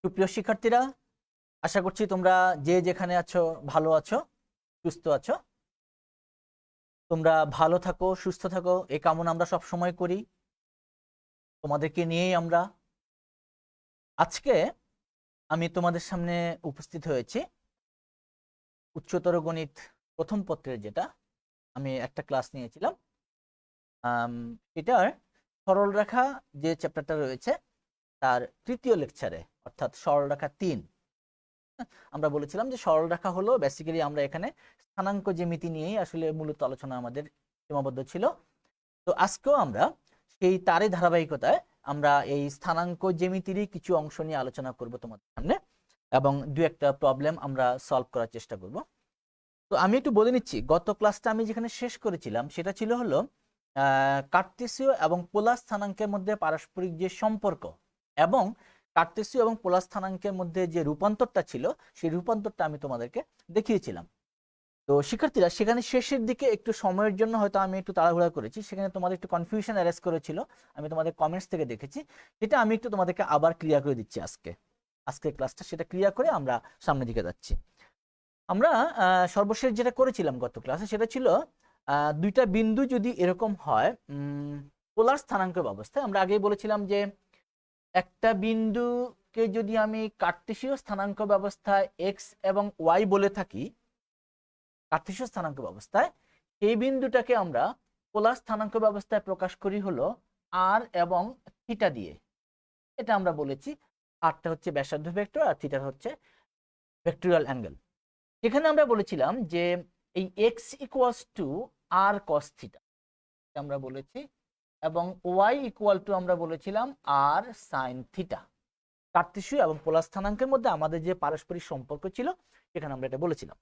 সুপ্রিয় শিক্ষার্থীরা, আশা করছি তোমরা যে যেখানে আছো ভালো আছো, সুস্থ আছো। তোমরা ভালো থাকো, সুস্থ থাকো, এই কামনা আমরা সব সময় করি। তোমাদেরকে নিয়েই আমরা আজকে আমি তোমাদের সামনে উপস্থিত হয়েছি। উচ্চতর গণিত প্রথম পত্রের যেটা আমি একটা ক্লাস নিয়েছিলাম, এটার সরলরেখা যে চ্যাপ্টারটা রয়েছে তার তৃতীয় লেকচারে, অর্থাৎ সরলরেখা 3। আমরা বলেছিলাম যে সরলরেখা হলো বেসিক্যালি আমরা এখানে স্থানাঙ্ক জ্যামিতি নিয়েই আসলে মূলত আলোচনা আমাদের সীমাবদ্ধ ছিল। তো আজকেও আমরা সেই তারই ধারাবাহিকতায় আমরা এই স্থানাঙ্ক জ্যামিতিরই কিছু অংশ নিয়ে আলোচনা করব তোমাদের সামনে, এবং দু একটা প্রবলেম আমরা সলভ করার চেষ্টা করব। তো আমি একটু বলে নিচ্ছি, গত ক্লাসটা আমি যেখানে শেষ করেছিলাম সেটা ছিল হলো কার্তেসীয় এবং পোলার স্থানাঙ্কের মধ্যে পারস্পরিক যে সম্পর্ক এবং কার্তেসীয় এবং পোলার স্থানাঙ্কের মধ্যে যে রূপান্তরটা ছিল সেই রূপান্তরটা আমি তোমাদেরকে দেখিয়েছিলাম। তো শিক্ষার্থীরা সেখানে শেষের দিকে একটু সময়ের জন্য হয়তো আমি একটু তাড়াহুড়া করেছি, সেখানে তোমাদের একটু কনফিউশন অ্যারেজ করেছিল, আমি তোমাদের কমেন্টস থেকে দেখেছি। সেটা আমি একটু তোমাদেরকে আবার ক্লিয়ার করে দিচ্ছি আজকের ক্লাসটা, সেটা ক্লিয়ার করে আমরা সামনের দিকে যাচ্ছি। আমরা সর্বশেষ যেটা করেছিলাম গত ক্লাসে সেটা ছিল দুইটা বিন্দু যদি এরকম হয় পোলার স্থানাঙ্ক ব্যবস্থায়। আমরা আগেই বলেছিলাম যে একটা বিন্দুকে যদি আমি কার্তেশীয় স্থানাঙ্ক ব্যবস্থায় এক্স এবং ওয়াই বলে থাকি, কার্তেশীয় স্থানাঙ্ক ব্যবস্থায় এই বিন্দুটাকে আমরা পোলার স্থানাঙ্ক ব্যবস্থায় প্রকাশ করি হলো আর এবং থিটা দিয়ে। এটা আমরা বলেছি আরটা হচ্ছে ব্যাসার্ধ ভেক্টর আর থিটা হচ্ছে ভেক্টরিয়াল অ্যাঙ্গেল। এখানে আমরা বলেছিলাম যে এই X equals to R cos theta আমরা বলেছি, এবং ওয়াই ইকুয়াল টু আমরা বলেছিলাম আর সাইন থিটা। কার্তেশীয় এবং পোলার স্থানাঙ্কের মধ্যে আমাদের যে পারস্পরিক সম্পর্ক ছিল সেখানে আমরা এটা বলেছিলাম।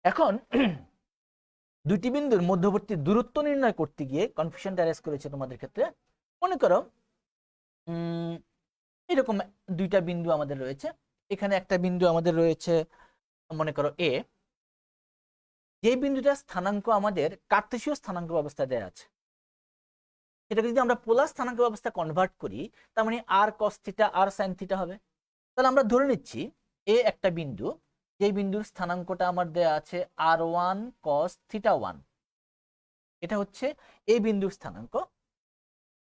এখন দুইটি বিন্দুর মধ্যবর্তী দূরত্ব নির্ণয় করতে গিয়ে কনফিউশন অ্যারেজ করেছে তোমাদের ক্ষেত্রে। মনে করো এরকম দুইটা বিন্দু আমাদের রয়েছে, এখানে একটা বিন্দু আমাদের রয়েছে মনে করো এ, যে বিন্দুটার স্থানাঙ্ক আমাদের কার্তেশীয় স্থানাঙ্ক ব্যবস্থায় দেওয়া আছে, সেটাকে যদি আমরা পোলার স্থানাঙ্ক ব্যবস্থা কনভার্ট করি তার মানে আর কস থিটা আর সাইন থিটা হবে। তাহলে আমরা ধরে নিচ্ছি এ একটা বিন্দু, যেই বিন্দুর স্থানাঙ্কটা আমার দেয়া আছে r1 cos থিটা 1, এটা হচ্ছে এই বিন্দুর স্থানাঙ্ক,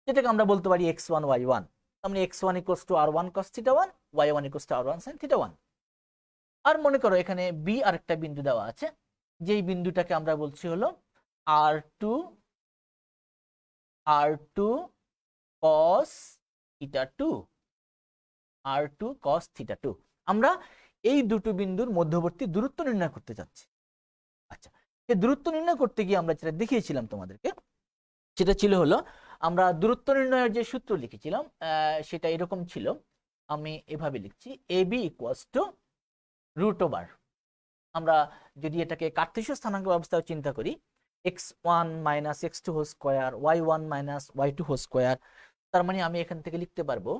যেটাকে আমরা বলতে পারি x1 y1। তার মানে x1 equals to r1 cos theta 1, y1 equals to r1 sin theta 1। আর মনে করো এখানে বি আরেকটা বিন্দু দেওয়া আছে, যেই বিন্দুটাকে আমরা বলছি হলো r2 cos theta 2, r2 cos theta 2। আমরা এই দুটো বিন্দুর মধ্যবর্তী দূরত্ব নির্ণয় করতে চাচ্ছি। আচ্ছা, এই দূরত্ব নির্ণয় করতে গিয়ে আমরা যেটা দেখিয়েছিলাম তোমাদেরকে সেটা ছিল হলো আমরা দূরত্ব নির্ণয়ের যে সূত্র লিখেছিলাম সেটা এরকম ছিল, আমি এভাবে লিখছি ab equals to root over, আমরা যদি এটাকে কার্তেশীয় স্থানাঙ্ক ব্যবস্থায় চিন্তা করি, x1 minus x2 whole square y1 minus y2 whole square. তার মানে আমি এখান থেকে লিখতে পারবো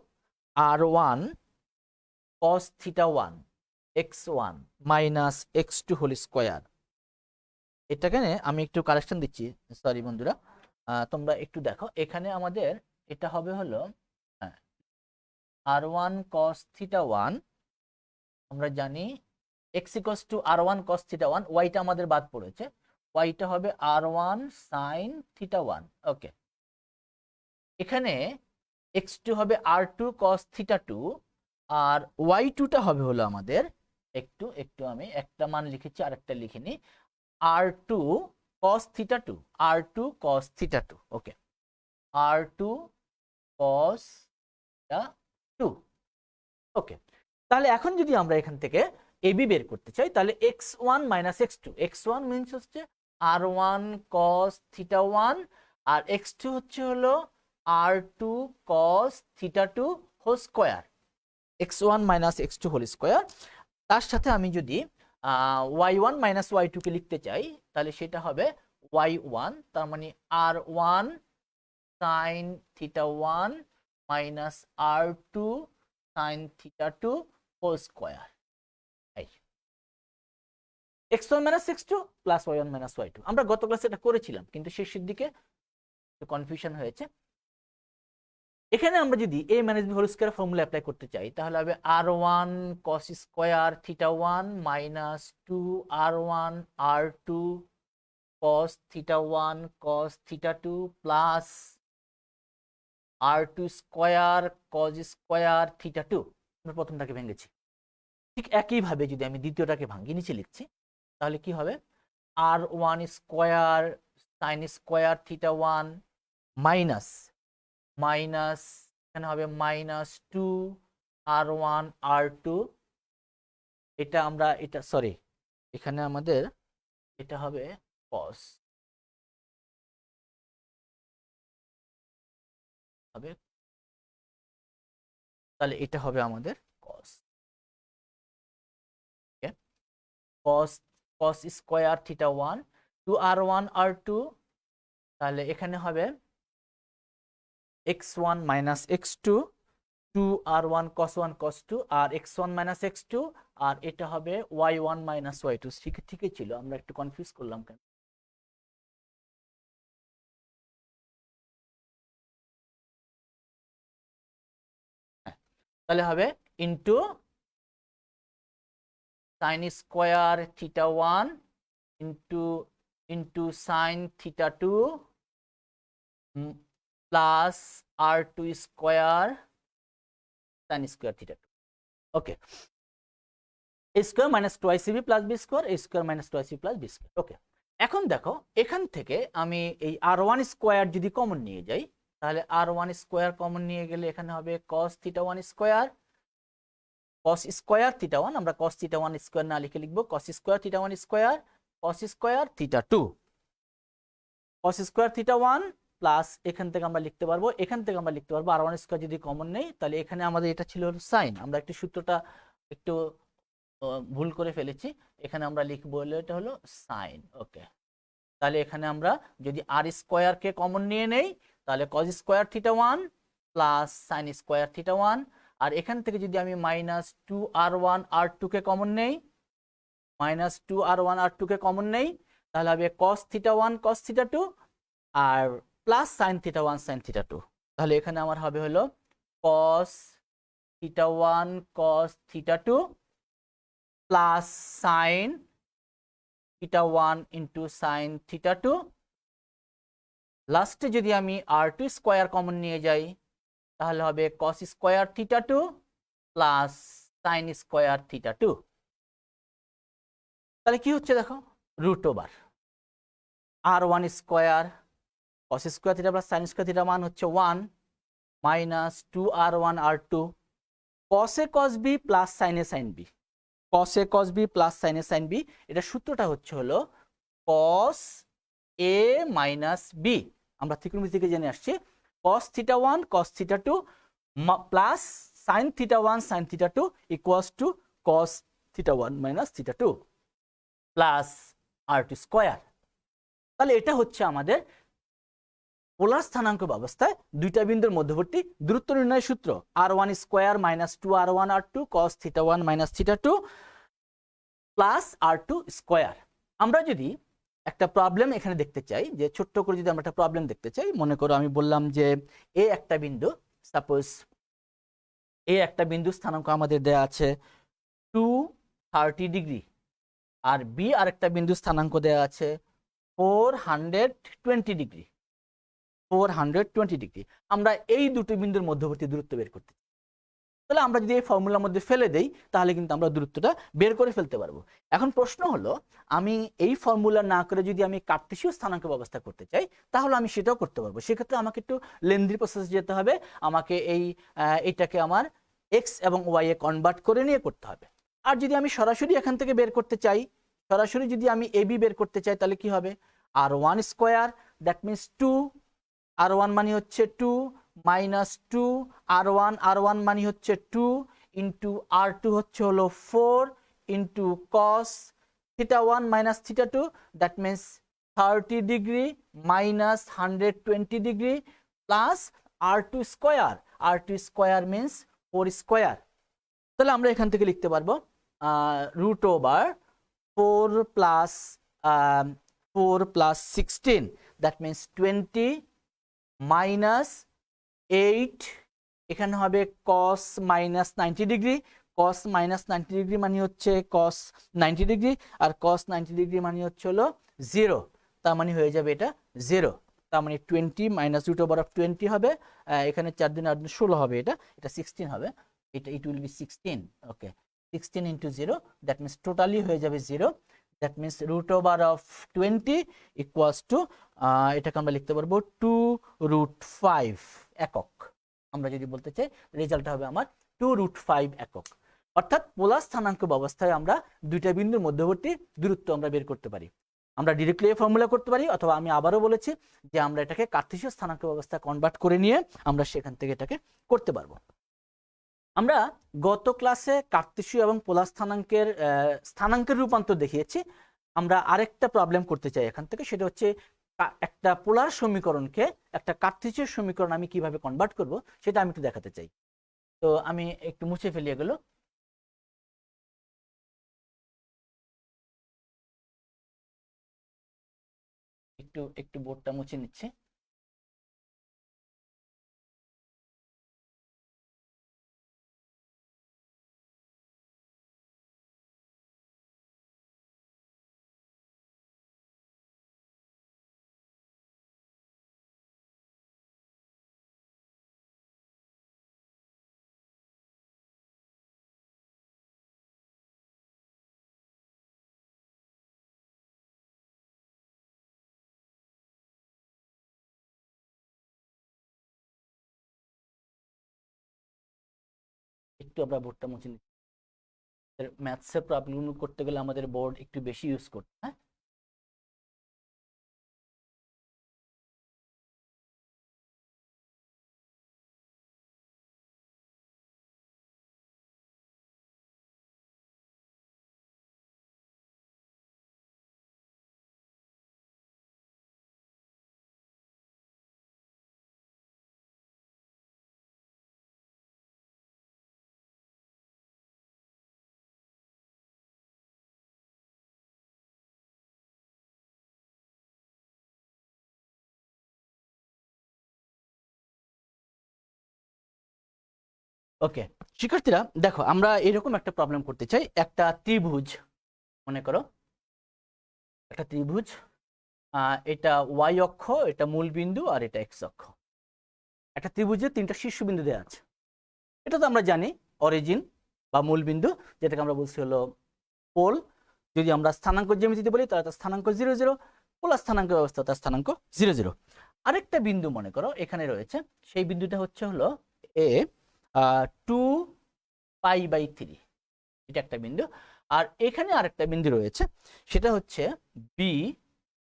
r1 cos theta 1 x1 minus x2 whole square. এটাকে আমি একটু কারেকশন দিচ্ছি, সরি বন্ধুরা, তোমরা একটু দেখো, এখানে আমাদের এটা হবে হলো r1 cos থিটা 1, আমরা জানি x equals to r1 cos theta 1, ওয়াইটা আমাদের বাদ পড়েছে, ওয়াইটা হবে r1 sin থিটা 1। ওকে, এখানে x2 হবে r2 cos থিটা 2, আর y2টা হবে হলো আমাদের একটু একটু আমি একটা মান লিখেছি আর একটা লিখিনি, r2 cos theta 2, r2 cos theta 2। ওকে, r2 cos থিটা 2। ওকে, তাহলে এখন যদি আমরা এখান থেকে ab বের করতে চাই তাহলে x1 minus x2, x1 means হচ্ছে r1 cos থিটা 1 আর x2 হচ্ছে হলো r2 cos theta 2 whole square, x1 minus x2 whole square. তার সাথে আমি যদি y1 মাইনাস y2 কে লিখতে চাই তাহলে সেটা হবে y1, তার মানে r1 sin theta 1 minus r2 sin theta 2 whole square. x1 minus x2 plus y1 minus y2 আমরা গত ক্লাসে এটা করেছিলাম, কিন্তু শেষের দিকে কনফিউশন হয়েছে। এখানে আমরা যদি a minus B whole square formula apply করতে চাই তাহলে হবে r1 cos square theta 1 minus 2 r1 r2 cos theta 1 cos theta 2 plus r2 square cos square theta 2। আমরা প্রথমটাকে ভেঙেছি, ঠিক একইভাবে যদি আমি দ্বিতীয়টাকে ভাঙি নিচে লিখছি তাহলে কি হবে r1 square sin square theta 1 minus minus এখানে হবে মাইনাস 2 r1 r2, এটা আমরা এটা সরি এখানে আমাদের এটা হবে cos হবে, তাহলে এটা হবে আমাদের cos cos cos square theta 1 2 r1 r2, তাহলে এখানে হবে x1 minus x2 2 r1 cos 1 cos 2 আর x1 মাইনাস x2 আর এটা হবে y1 মাইনাস y2। ঠিকই ছিল, আমরা একটু কনফিউজ করলাম কেন। তাহলে হবে into sin square theta 1 into sin theta 2 plus r2 square sin square theta 2। Okay, a square minus 2ac plus b square a square minus 2ac plus b square. Okay, এখন দেখো এখান থেকে আমি এই r1 স্কয়ার যদি common নিয়ে যাই তাহলে r1 স্কয়ার কমন নিয়ে গেলে এখানে হবে cos theta 1 square cos square theta 1, আমরা cos থিটা 1 স্কয়ার না লিখে লিখব cos square theta 1 square cos square theta 2 cos square theta 1 plus এখান থেকে আমরা লিখতে পারবো r1 স্কয়ার যদি কমন নেই তাহলে এখানে আমাদের এটা ছিল sin, আমরা একটু সূত্রটা একটু ভুল করে ফেলেছি, এখানে আমরা লিখবো হলো এটা হলো sin। ওকে, তাহলে এখানে আমরা যদি r স্কয়ার কে কমন নিয়ে নেই তাহলে cos square theta 1 plus sin square theta 1, আর এখান থেকে যদি আমি মাইনাস 2 r1 r2 কে কমন নেই তাহলে হবে cos থিটা 1 cos থিটা 2 আর plus sin theta 1 sin theta 2। তাহলে এখানে আমার হবে হলো cos theta 1 cos theta 2 plus sin theta 1 into sin theta 2, লাস্টে যদি আমি r2 স্কয়ার কমন নিয়ে যাই তাহলে হবে cos square theta 2 plus sin square theta 2। তাহলে কি হচ্ছে দেখো root over r1 square cos square theta plus sin square theta মান হচ্ছে 1 minus 2 r1 r2 cos a cos b plus sin a sin b cos a cos b plus sin a sin b, এটা সূত্রটা হচ্ছে হলো cos a minus b, আমরা ত্রিকোণমিতি থেকে জেনে আসছি cos theta 1 cos theta 2 plus sin theta 1 sin theta 2 equals to cos theta 1 minus theta 2 plus r2 square. তাহলে এটা হচ্ছে আমাদের পোলার স্থানাঙ্ক ব্যবস্থায় দুইটা বিন্দুর মধ্যবর্তী দূরত্ব নির্ণয়ের সূত্র r1 square minus 2 r1 r2 cos theta 1 minus theta 2 plus r2 square. আমরা যদি একটা প্রবলেম এখানে দেখতে চাই, যে ছোট্ট করে যদি আমরা একটা প্রবলেম দেখতে চাই, মনে করো আমি বললাম যে এ একটা বিন্দু, সাপোজ এ একটা বিন্দু স্থানাঙ্ক আমাদের দেয়া আছে 230 ডিগ্রি আর বি আরেকটা বিন্দু স্থানাঙ্ক দেয়া আছে 420 ডিগ্রি। আমরা এই দুটো বিন্দুর মধ্যবর্তী দূরত্ব বের করতে, তাহলে আমরা যদি এই ফর্মুলার মধ্যে ফেলে দেই তাহলে কিন্তু আমরা দূরত্বটা বের করে ফেলতে পারবো। এখন প্রশ্ন হলো আমি এই ফর্মুলা না করে যদি আমি কার্টেসীয় স্থানাঙ্ক ব্যবস্থা করতে চাই তাহলে আমি সেটাও করতে পারবো। সেক্ষেত্রে আমাকে একটু লেন্দি প্রসেস যেতে হবে, আমাকে এইটাকে আমার x এবং y এ কনভার্ট করে নিয়ে করতে হবে। আর যদি আমি সরাসরি এখান থেকে বের করতে চাই, সরাসরি যদি আমি ab বের করতে চাই তাহলে কি হবে r1 square, that means 2, r1 মানে হচ্ছে 2 মাইনাস 2 r1 মানে হচ্ছে 2 ইন্টু r2 হচ্ছে হলো 4 into cos theta 1 minus theta 2, that means 30 degree minus 120 degree plus r2 square means 4 square. তাহলে আমরা এখান থেকে লিখতে পারবো root over 4 plus 16, that means 20 minus 8 এখানে হবে cos minus 90 degree. cos minus 90 degree মানে হচ্ছে cos 90 ডিগ্রি, আর cos 90 ডিগ্রি মানে হচ্ছে হলো 0। তার মানে হয়ে যাবে এটা 0। তার মানে 20 মাইনাস রুট ওভার অফ 20 হবে, এখানে 4 দিন 8 দিন 16 হবে, এটা 16 হবে, এটা it will be 16। Okay, 16 into 0, that means totally হয়ে যাবে 0। That means root over of 20 equals to, এটাকে আমরা লিখতে পারবো 2√5 একক। আমরা যদি বলতে চাই রেজাল্ট হবে আমার 2√5 একক। অর্থাৎ পোলার স্থানাঙ্ক ব্যবস্থায় আমরা দুইটা বিন্দুর মধ্যবর্তী দূরত্ব আমরা বের করতে পারি। আমরা ডিরেক্টলি এই ফর্মুলা করতে পারি, অথবা আমি আবারও বলেছি যে আমরা এটাকে কার্টেসীয় স্থানাঙ্ক ব্যবস্থা কনভার্ট করে নিয়ে আমরা সেখান থেকে এটাকে করতে পারবো। আমরা গত ক্লাসে কার্টেসীয় এবং পোলার স্থানাঙ্কের রূপান্তর দেখিয়েছি। আমরা আরেকটা প্রবলেম করতে চাই এখান থেকে, সেটা হচ্ছে একটা পোলার সমীকরণকে একটা কার্টেসীয় সমীকরণ আমি কিভাবে কনভার্ট করব সেটা আমি একটু দেখাতে চাই। তো আমি একটু মুছে ফেলি এগুলো। একটু বোর্ডটা মুছে নিচ্ছে। একটু আমরা বোর্ডটা মুছে নিচ্ছি। ম্যাথসের প্রবলেম করতে গেলে আমাদের বোর্ড একটু বেশি ইউজ করতে হয়। ওকে শিক্ষার্থীরা, দেখো আমরা এরকম একটা প্রবলেম করতে চাই। একটা ত্রিভুজ মনে করো, একটা ত্রিভুজ, এটা ওয়াই অক্ষ, এটা মূল বিন্দু, আর এটা এক্স অক্ষ। একটা ত্রিভুজের 3টা শীর্ষবিন্দু দেওয়া আছে। এটা তো আমরা জানি অরিজিন বা মূল বিন্দু, যেটাকে আমরা বলছি হলো পোল। যদি আমরা স্থানাঙ্ক জ্যামিতিতে বলি তাহলে তার স্থানাঙ্ক 0 0, পোলার স্থানাঙ্ক ব্যবস্থা তার স্থানাঙ্ক 0 0। আরেকটা বিন্দু মনে করো এখানে রয়েছে, সেই বিন্দুটা হচ্ছে হলো এ 2π/3, এটা একটা বিন্দু। আর এখানে আরেকটা বিন্দু রয়েছে, সেটা হচ্ছে বি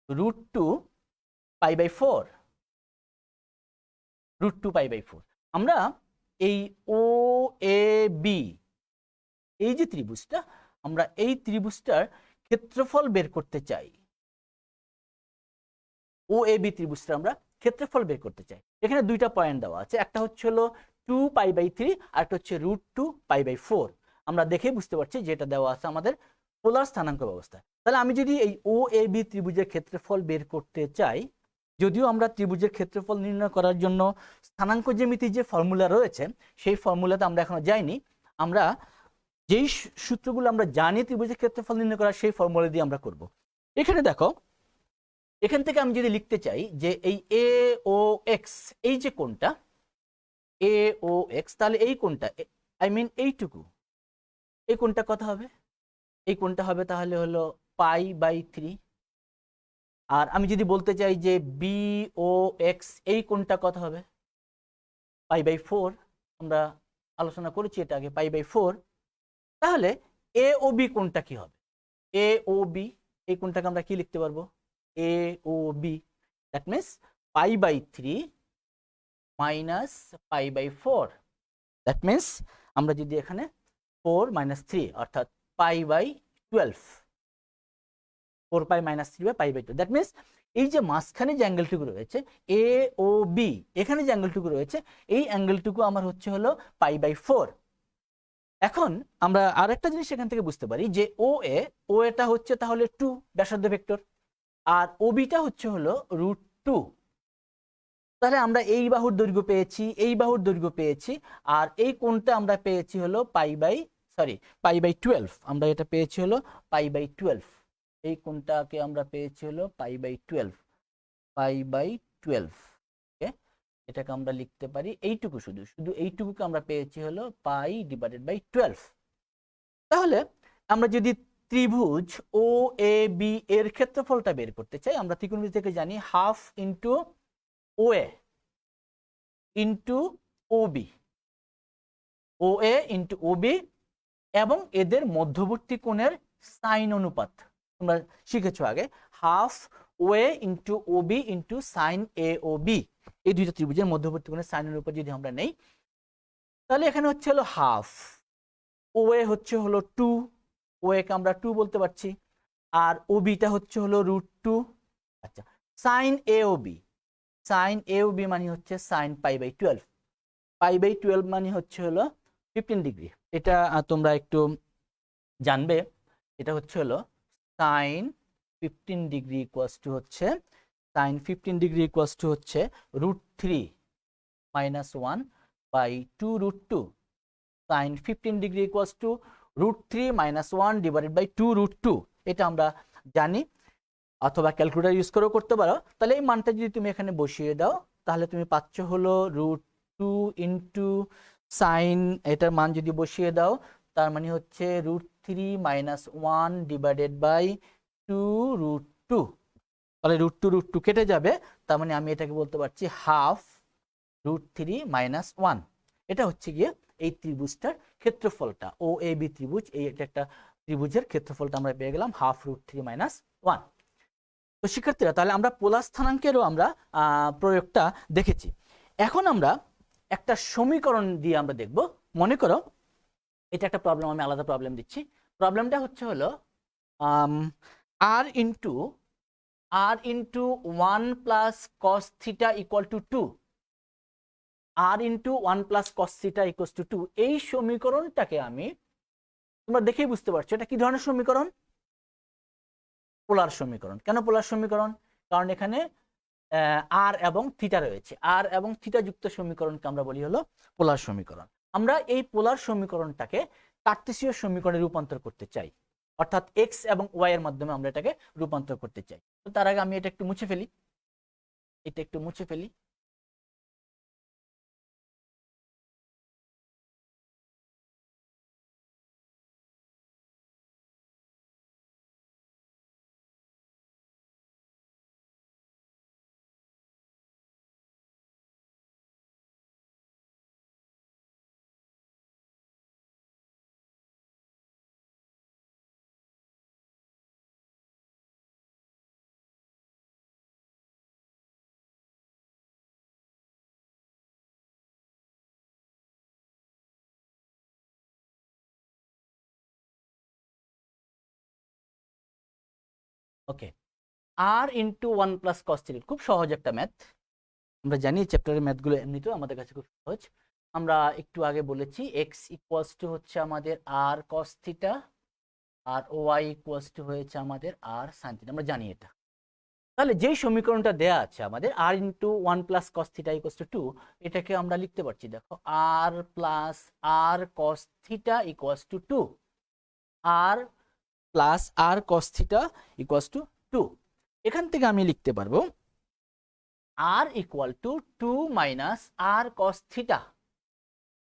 √2π/4, √2π/4। আমরা এই ও এ বি, এই যে ত্রিভুজটা, আমরা এই ত্রিভুজটার ক্ষেত্রফল বের করতে চাই। ও এ বি ত্রিভুজটা আমরা ক্ষেত্রফল বের করতে চাই। এখানে দুইটা পয়েন্ট দেওয়া আছে, একটা হচ্ছে হলো 2π/3 আর একটা হচ্ছে √2π/4। আমরা দেখে বুঝতে পারছি যেটা দেওয়া আছে আমাদের পোলার স্থানাঙ্ক ব্যবস্থা। তাহলে আমি যদি এই ও এ বি ত্রিভুজের ক্ষেত্রফল বের করতে চাই, যদিও আমরা ত্রিভুজের ক্ষেত্রফল নির্ণয় করার জন্য স্থানাঙ্ক জ্যামিতির যে ফর্মুলা রয়েছে সেই ফর্মুলাতে আমরা এখনো যাইনি। আমরা যেই সূত্রগুলো আমরা জানি ত্রিভুজের ক্ষেত্রফল নির্ণয় করার, সেই ফর্মুলা দিয়ে আমরা করব। এখানে দেখো, এখান থেকে আমি যদি লিখতে চাই যে এই এ ও এক্স, এই যে কোণটা এ ও এক্স, তাহলে এই কোণটা আই মিন এইটুকু, এই কোণটা কত হবে? এই কোণটা হবে তাহলে হলো π/3। আর আমি যদি বলতে চাই যে বি ও এক্স, এই কোণটা কত হবে? π/4। আমরা আলোচনা করেছি এটা আগে, π/4। তাহলে এ ও বি কোণটা কি হবে? এ ও বি, এই কোণটাকে আমরা কি লিখতে পারবো? A O B, that means π/3 minus π/4। That means আমরা যদি এখানে 4 - 3 অর্থাৎ π/12, 4π - 3/π/2। দ্যাট মিনস এই যে মাঝখানে যে অ্যাঙ্গেলটুকু রয়েছে এ ও বি, এখানে যে অ্যাঙ্গেলটুকু রয়েছে এই অ্যাঙ্গেলটুকু আমার হচ্ছে হলো π/4। এখন আমরা আরেকটা জিনিস এখান থেকে বুঝতে পারি যে ও এটা হচ্ছে তাহলে 2 ব্যাসার্ধ ভেক্টর, আর ও বিটা হচ্ছে হলো √2। তাহলে আমরা এই বাহুর দৈর্ঘ্য পেয়েছি, এই বাহুর দৈর্ঘ্য পেয়েছি, আর এই কোণটা আমরা পেয়েছি হলো পাই বাই 12। আমরা এটা পেয়েছি হলো পাই বাই 12। এই কোণটাকে আমরা পেয়েছি হলো পাই বাই 12। ওকে, এটাকে আমরা লিখতে পারি এইটুকু, শুধু শুধু এইটুকুকে আমরা পেয়েছি হলো পাই/12। তাহলে আমরা যদি ত্রিভুজ ও এ বি এর ক্ষেত্রফলটা বের করতে চাই, আমরা ত্রিকোণমিতি থেকে জানি হাফ ইন্টু ও এ ইন্টু ওবি, ও এ ইন্টু ওবি, এবং এদের মধ্যবর্তী কোণের সাইন অনুপাত। তোমরা শিখেছো আগে, হাফ ও এ ইন্টু ওবি ইন্টু সাইন এ ও বি। এই দুইটা ত্রিভুজের মধ্যবর্তী কোণের সাইন অনুপাত যদি আমরা নেই, তাহলে এখানে হচ্ছে হলো হাফ, ও এ হচ্ছে হলো 2, ও এ কে আমরা 2 বলতে পারছি, আর ও বিটা হচ্ছে হলো √2। আচ্ছা, সাইন এ ও বি, সাইন এ ও বি মানে হচ্ছে সাইন পাই/12, পাই/12 মানে হচ্ছে হলো 15 ডিগ্রি। এটা তোমরা একটু জানবে, এটা হচ্ছে হলো সাইন 15 ডিগ্রি ইকুয়ালস টু হচ্ছে সাইন 15 ডিগ্রি ইকুয়ালস টু হচ্ছে √3 - 1 by 2√2। Sine 15 degree equals to √3 - 1 divided by 2√2। এটা আমরা জানি, অথবা ক্যালকুলেটর ইউজ করেও করতে পারো। তাহলে এই মানটা যদি তুমি এখানে বসিয়ে দাও, তাহলে তুমি পাচ্ছ হলো √2 ইন্টু সাইন, এটার মান যদি বসিয়ে দাও, তার মানে হচ্ছে √3 - 1 ডিভাইডেড বাই 2√2। তাহলে √2 কেটে যাবে, তার মানে আমি এটাকে বলতে পারছি হাফ √3 - 1। এটা হচ্ছে গিয়ে এই ত্রিভুজটার ক্ষেত্রফলটা, ও এ বি ত্রিভুজ, এই একটা ত্রিভুজের ক্ষেত্রফলটা আমরা পেয়ে গেলাম হাফ √3 - 1। তো শিক্ষার্থীরা, তাহলে আমরা পোলার স্থানাঙ্কেরও আমরা প্রয়োগটা দেখেছি। এখন আমরা একটা সমীকরণ দিয়ে আমরা দেখব। মনে করো এটা একটা প্রবলেম, আমি আলাদা প্রবলেম দিচ্ছি। প্রবলেমটা হচ্ছে হলো r into 1 plus cos theta equal to 2, r into 1 plus cos theta equal to 2। এই সমীকরণটাকে আমি, তোমরা দেখেই বুঝতে পারছো এটা কি ধরনের সমীকরণ, পোলার সমীকরণ। কেন পোলার সমীকরণ? কারণ এখানে আর এবং থিটা রয়েছে, আর এবং থিটা যুক্ত সমীকরণকে আমরা বলি হলো পোলার সমীকরণ। আমরা এই পোলার সমীকরণটাকে কার্তেশীয় সমীকরণে রূপান্তর করতে চাই, অর্থাৎ এক্স এবং ওয়াই এর মাধ্যমে আমরা এটাকে রূপান্তর করতে চাই। তো তার আগে আমি এটা একটু মুছে ফেলি, এটা একটু মুছে ফেলি। ওকে, আর ইন্টু 1 প্লাস কস থিটা, খুব সহজ একটা ম্যাথ। আমরা জানি চ্যাপ্টারের ম্যাথগুলো এমনিতেও আমাদের কাছে খুব সহজ। আমরা একটু আগে বলেছি এক্স ইকুয়ালস টু হচ্ছে আমাদের আর কস থিটা, আর ওয়াই ইকুয়ালস টু হয়েছে আমাদের আর সাইন থিটা, আমরা জানি এটা। তাহলে যেই সমীকরণটা দেয়া আছে আমাদের r into 1 plus cos theta equals to 2, এটাকে আমরা লিখতে পারছি, দেখো, r plus r cos theta equals to 2, R plus r cos theta equals to 2। এখান থেকে আমি লিখতে পারবো r equal to 2 minus r cos theta.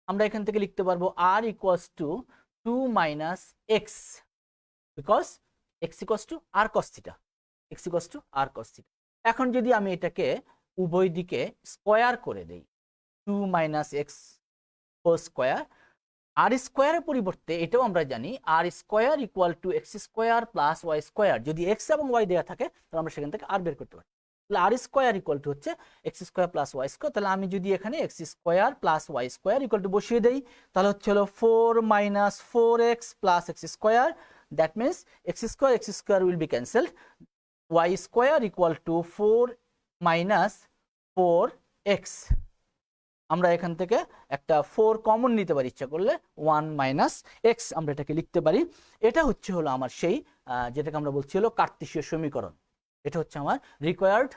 আমরা এখান থেকে লিখতে পারবো r equals to 2 minus x, because x equals to R cos theta, x equals to R cos theta. এখন যদি আমি এটাকে উভয় দিকে স্কোয়ার করে দেই, 2 minus x whole square, r স্কোয়ারের পরিবর্তে এটাও আমরা জানি r square equal to x square plus Y square. যদি এক্স এবং ওয়াই দেওয়া থাকে তাহলে আমরা সেখান থেকে আর বের করতে পারি। তাহলে আর স্কোয়ার ইকুয়াল টু হচ্ছে X square plus Y square. তাহলে আমি যদি এখানে X square plus Y square equal to বসিয়ে দেই, তাহলে হচ্ছে হলো 4 minus 4x plus X square. That means X square will be cancelled, Y square equal to 4 minus 4x। আমরা এখান থেকে একটা 4 কমন নিতে পারি, ইচ্ছা করলে 1 মাইনাস এক্স আমরা এটাকে লিখতে পারি। এটা হচ্ছে হলো আমার সেই যেটাকে আমরা বলছি হলো কার্তেশীয় সমীকরণ। এটা হচ্ছে আমার রিকোয়ার্ড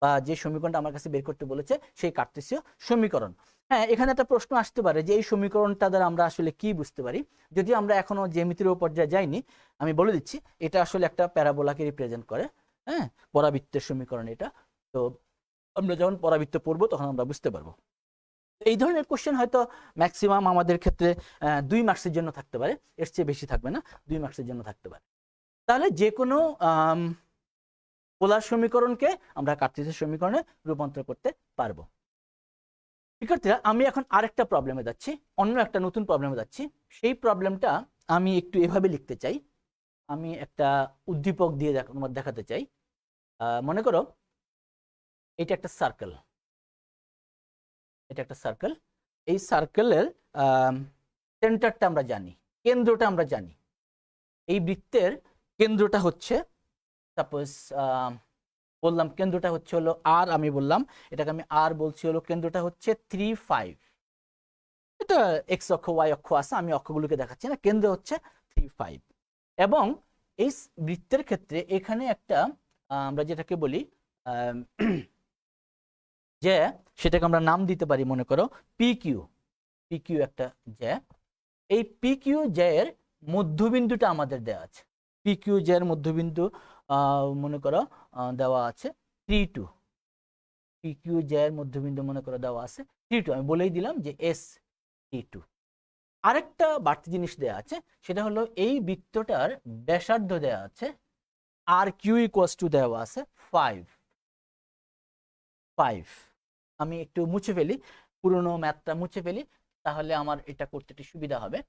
বা যে সমীকরণটা আমার কাছে বের করতে বলেছে সেই কার্তেসীয় সমীকরণ। হ্যাঁ, এখানে একটা প্রশ্ন আসতে পারে যে এই সমীকরণটা দ্বারা আমরা আসলে কি বুঝতে পারি। যদি আমরা এখনো জ্যামিতির পর্যায়ে যাইনি, আমি বলে দিচ্ছি এটা আসলে একটা প্যারাবোলাকে রিপ্রেজেন্ট করে। হ্যাঁ, পরাবৃত্তের সমীকরণ এটা। তো আমরা যখন পরাবৃত্ত পড়বো তখন আমরা বুঝতে পারবো। এই ধরনের কোশ্চেন হয়তো ম্যাক্সিমাম আমাদের ক্ষেত্রে 2 মার্কসের জন্য থাকতে পারে, এর চেয়ে বেশি থাকবে না, 2 মার্কসের জন্য থাকতে পারে। তাহলে যে কোনো পোলার সমীকরণকে আমরা কার্তেসীয় সমীকরণে রূপান্তর করতে পারবো। শিক্ষার্থীরা, আমি এখন আরেকটা প্রবলেমে যাচ্ছি, অন্য একটা নতুন প্রবলেমে যাচ্ছি। সেই প্রবলেমটা আমি একটু এভাবে লিখতে চাই। আমি একটা উদ্দীপক দিয়ে দেখাতে চাই। মনে করো এটা একটা সার্কেল, এটা একটা সার্কেল। এই সার্কেলের সেন্টারটা আমরা জানি, কেন্দ্রটা আমরা জানি। এই বৃত্তের কেন্দ্রটা হচ্ছে, সাপোজ বললাম কেন্দ্রটা হচ্ছে হলো আর, আমি বললাম এটাকে আমি আর বলছি, হলো কেন্দ্রটা হচ্ছে 3, 5। এটা এক্স অক্ষ ওয়াই অক্ষ আছে, আমি অক্ষগুলোকে দেখাচ্ছি না, কেন্দ্র হচ্ছে 3, 5। এবং এই বৃত্তের ক্ষেত্রে এখানে একটা আমরা যেটাকে বলি যে, সেটাকে আমরা নাম দিতে পারি, মনে করো পি কিউ। পি কিউ একটা জ্যা। এই পি কিউ জ্যায়ের মধ্যবিন্দুটা আমাদের দেওয়া আছে। পি কিউ জ্যায়ের মধ্যবিন্দু মনে করো দেওয়া আছে 3, 2। পি কিউ জ্যায়ের মধ্যবিন্দু মনে করো দেওয়া আছে 3, 2। আমি বলেই দিলাম যে এস 3, 2। আরেকটা বাড়তি জিনিস দেওয়া আছে, সেটা হলো এই বৃত্তটার ব্যাসার্ধ দেওয়া আছে আর কিউ ইকুয়ালস টু দেওয়া আছে 5। আমি একটু মুছে ফেলি, পুরনো ম্যাথটা মুছে ফেলি, তাহলে আমার এটা করতে একটু সুবিধা হবে।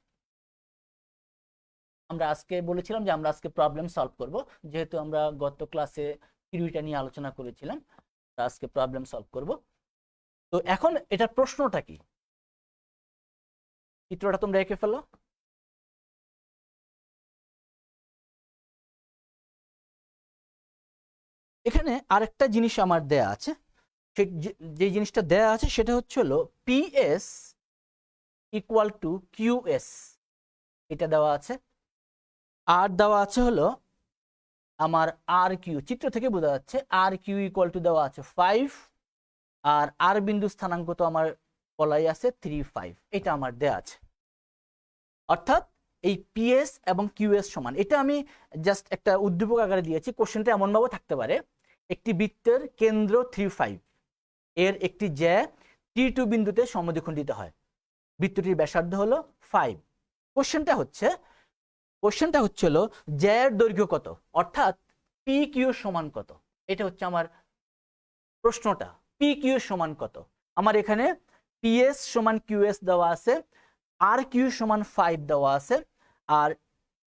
আমরা আজকে বলেছিলাম যে আমরা আজকে প্রবলেম সলভ করব, যেহেতু আমরা গত ক্লাসে থিওরিটা নিয়ে আলোচনা করেছিলাম, আজকে প্রবলেম সলভ করব। তো এখন এটার প্রশ্নটা কি, চিত্রটা তোমরা এঁকে ফেলো। এখানে আরেকটা জিনিস আমার দেয়া আছে, যে জিনিসটা দেয়া আছে সেটা হচ্ছে হলো পিএস ইকুয়াল টু কিউএস, এটা দেওয়া আছে। আর দেওয়া আছে হলো আমার আর কিউ, চিত্র থেকে বোঝা যাচ্ছে আর কিউ ইকুয়াল টু দেওয়া আছে 5, আর আর বিন্দু স্থানাঙ্ক তো আমার বলাই আছে 3, 5, এটা আমার দেয়া আছে। অর্থাৎ এই পিএস এবং কিউএস সমান, এটা আমি জাস্ট একটা উদ্দীপক আকারে দিয়েছি। কোশ্চেনটা এমনভাবে থাকতে পারে, একটি বৃত্তের কেন্দ্র 3, 5, এর একটি জ্যা T2 বিন্দুতে সমদ্বিখণ্ডিত হয়, বৃত্তটির ব্যাসার্ধ হলো 5। কোশ্চেনটা হচ্ছে হলো জ্যায়ের দৈর্ঘ্য কত, অর্থাৎ পি কিউ সমান কত, এটা হচ্ছে আমার প্রশ্নটা। পি কিউ সমান কত, আমার এখানে পিএস সমান কিউএস দেওয়া আছে, আর কিউ সমান 5 দেওয়া আছে, আর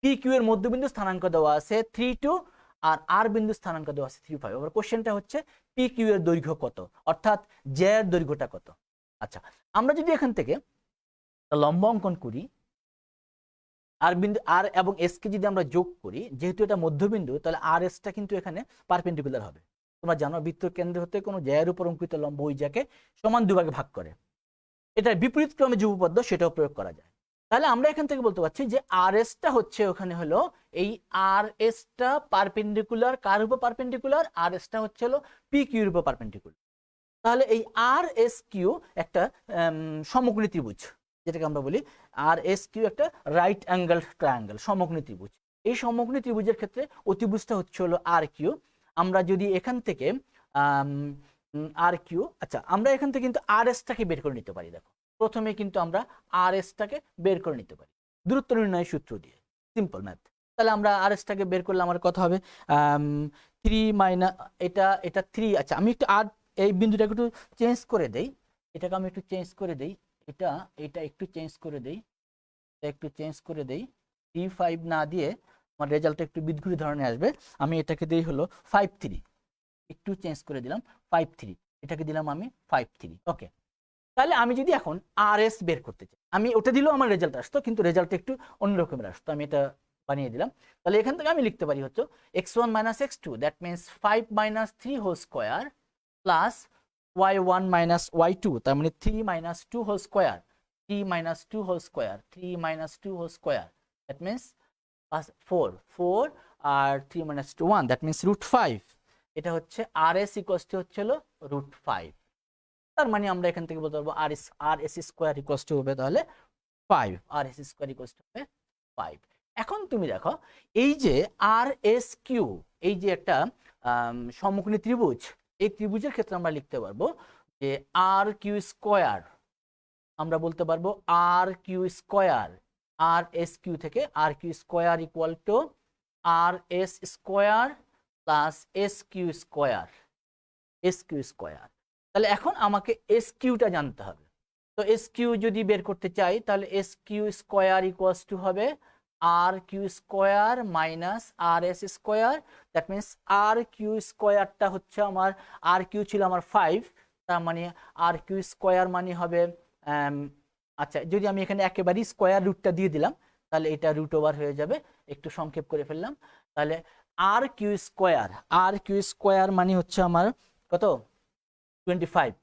পি কিউ এর মধ্যবিন্দু স্থানাঙ্ক দেওয়া আছে 3, 2, আর আর বিন্দু স্থানাঙ্ক দেওয়া আছে 3, 5। এবার কোশ্চেনটা হচ্ছে পি কিউ এর দৈর্ঘ্য কত, অর্থাৎ জ্যায়ের দৈর্ঘ্যটা কত। আচ্ছা, আমরা যদি এখান থেকে লম্ব অঙ্কন করি, আর বিন্দু আর এবং এস কে যদি আমরা যোগ করি, যেহেতু এটা মধ্যবিন্দু, তাহলে আর এসটা কিন্তু এখানে পারপেন্ডিকুলার হবে। তোমরা জানো বৃত্তের কেন্দ্র হতে কোনো জ্যায়ের উপর অঙ্কিত লম্ব ওই জ্যাকে সমান দুভাগে ভাগ করে। এটার বিপরীত ক্রমে যে উপপাদ্য, সেটাও প্রয়োগ করা যায়। তাহলে আমরা এখান থেকে বলতে পারছি যে আর এসটা হচ্ছে ওখানে হলো এই আর এসটা পারপেন্ডিকুলার কার উপর পারপেন্ডিকুলার, আর এসটা হচ্ছে হলো পি কিউ এর উপর পারপেন্ডিকুলার। তাহলে এই আর এস কিউ একটা সমকোণী ত্রিভুজ, যেটাকে আমরা বলি আর এস কিউ একটা রাইট অ্যাঙ্গেল ট্রায়াঙ্গেল, সমকোণী ত্রিভুজ। এই সমকোণী ত্রিভুজের ক্ষেত্রে অতিভুজটা হচ্ছে হলো আর কিউ। আমরা যদি এখান থেকে আর কিউ, আচ্ছা আমরা এখান থেকে কিন্তু আর এসটাকে বের করে নিতে পারি। দেখো, প্রথমে কিন্তু আমরা আর এসটাকে বের করে নিতে পারি দূরত্ব নির্ণয়ের সূত্র দিয়ে, সিম্পল ম্যাথ। তাহলে আমরা আর এসটাকে বের করলে আমার কত হবে, 3 মাইনাস এটা 3। আচ্ছা, আমি একটু আর এই বিন্দুটাকে একটু চেঞ্জ করে দেই, এটাকে আমি একটু চেঞ্জ করে দেই, এটা একটু চেঞ্জ করে দেই, একটু চেঞ্জ করে দেই। 3, 5 না দিয়ে আমার রেজাল্টটা একটু বিদঘুরি ধরনের আসবে। আমি এটাকে দিই হলো 5, 3, একটু চেঞ্জ করে দিলাম 5, 3, এটাকে দিলাম আমি 5, 3। ওকে, তাহলে আমি যদি এখন আর এস বের করতে চাই, আমি ওটা দিলেও আমার রেজাল্ট আসতো, কিন্তু রেজাল্টটা একটু অন্যরকমের আসতো। আমি এটা বানিয়ে দিলাম। তাহলে এখান থেকে আমি লিখতে পারি হচ্ছে x1 - x2, that means 5 - 3 whole square plus y1 - y2, তার মানে 3 - 2 whole square, 3 - 2 whole square, 3 - 2 whole square, that means 4 আর 3 - 2 1, দ্যাট মিনস √5। এটা হচ্ছে আর এস ইকুয়ালস টু হচ্ছে হলো √5। তার মানে আমরা এখান থেকে বলতে পারবো আর এস স্কোয়ার ইকুয়ালস টু হবে তাহলে 5, আর এস স্কোয়ার ইকুয়ালস টু হবে 5। এখন তুমি দেখো এই যে আর এস কিউ, এই যে একটা সমকোণী ত্রিভুজ, এই ত্রিভুজের ক্ষেত্রে আমরা লিখতে পারবো যে আর কিউ স্কোয়ার, আমরা বলতে পারবো R Q square, R S Q থেকে R Q square equal to R S square plus S Q square, S Q square. তাহলে এখন আমাকে এস কিউটা জানতে হবে। তো এস কিউ যদি বের করতে চাই তাহলে S Q square equals to হবে R Q square minus R S square. That means R Q স্কোয়ারটা হচ্ছে আমার, আর কিউ ছিল আমার 5, তার মানে আর কিউ স্কোয়ার মানে হবে আচ্ছা যদি আমি এখানে একেবারেই স্কোয়ার রুটটা দিয়ে দিলাম তাহলে এটা √ওভার হয়ে যাবে, একটু সংক্ষেপ করে ফেললাম। তাহলে আর কিউ স্কোয়ার মানে হচ্ছে আমার কত 25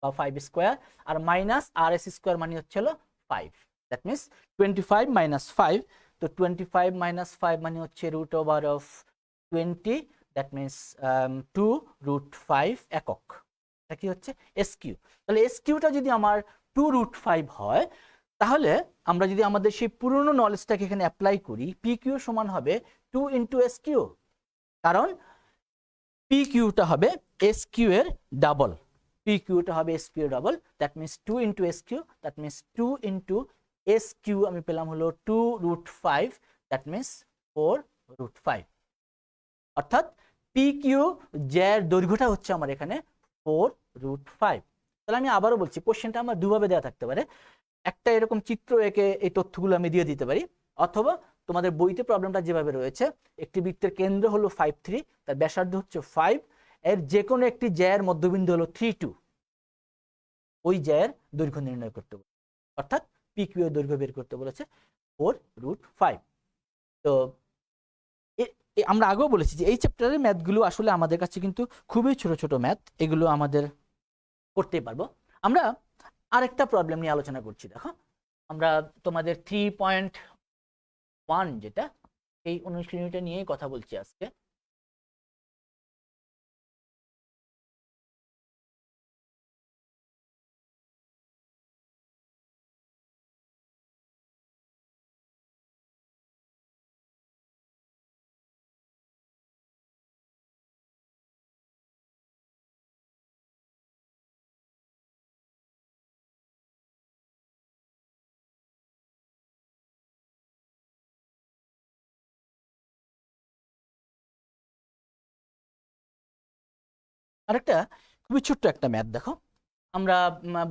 বা 5 স্কোয়ার, আর মাইনাস আর এস স্কোয়ার মানে হচ্ছে হলো 5। দ্যাট মিনস 25 মাইনাস 5, তো 25 মাইনাস 5 মানে হচ্ছে √ওভার অফ 20, দ্যাট মিনস 2√5 একক। এটা কি হচ্ছে এস কিউ। তাহলে এস কিউটা যদি আমার 2√5 হয় তাহলে আমরা যদি আমাদের সেই পুরনো নলেজটাকে এখানে অ্যাপ্লাই করি, পি কিউ সমান হবে 2 ইন্টু এস কিউ, কারণ পি কিউটা হবে এস কিউ এর ডাবল, পি কিউটা হবে এস কিউ এর double. That means 2 into S Q, that means 2 into S Q আমি পেলাম হলো 2√5, দ্যাট মিনস 4√5। অর্থাৎ পি কিউ যার দৈর্ঘ্যটা হচ্ছে আমার এখানে 4√5। তাহলে আমি আবারও বলছি, কোশ্চেনটা আমার দুভাবে দেওয়া থাকতে পারে। একটা এরকম চিত্র এঁকে এই তথ্যগুলো আমি দিয়ে দিতে পারি, অথবা তোমাদের বইতে প্রবলেমটা যেভাবে রয়েছে, একটি বৃত্তের কেন্দ্র হলো 5, 3, তার ব্যাসার্ধ হচ্ছে 5, এর যে কোনো একটি জ্যায়ের মধ্যবিন্দু হলো 3, 2, ওই জ্যায়ের দৈর্ঘ্য নির্ণয় করতে বলে, অর্থাৎ পি কিউ এর দৈর্ঘ্য বের করতে বলেছে 4√5। তো আমরা আগেও বলেছি যে এই চ্যাপ্টারের ম্যাথগুলো আসলে আমাদের কাছে কিন্তু খুবই ছোট ছোট ম্যাথ, এগুলো আমাদের করতেই পারবো। আমরা আরেকটা প্রবলেম নিয়ে আলোচনা করছি। দেখো আমরা তোমাদের 3.1 যেটা, এই অনুশীলনীটা নিয়েই কথা বলছি আজকে। আরেকটা খুবই ছোট্ট একটা ম্যাথ দেখো, আমরা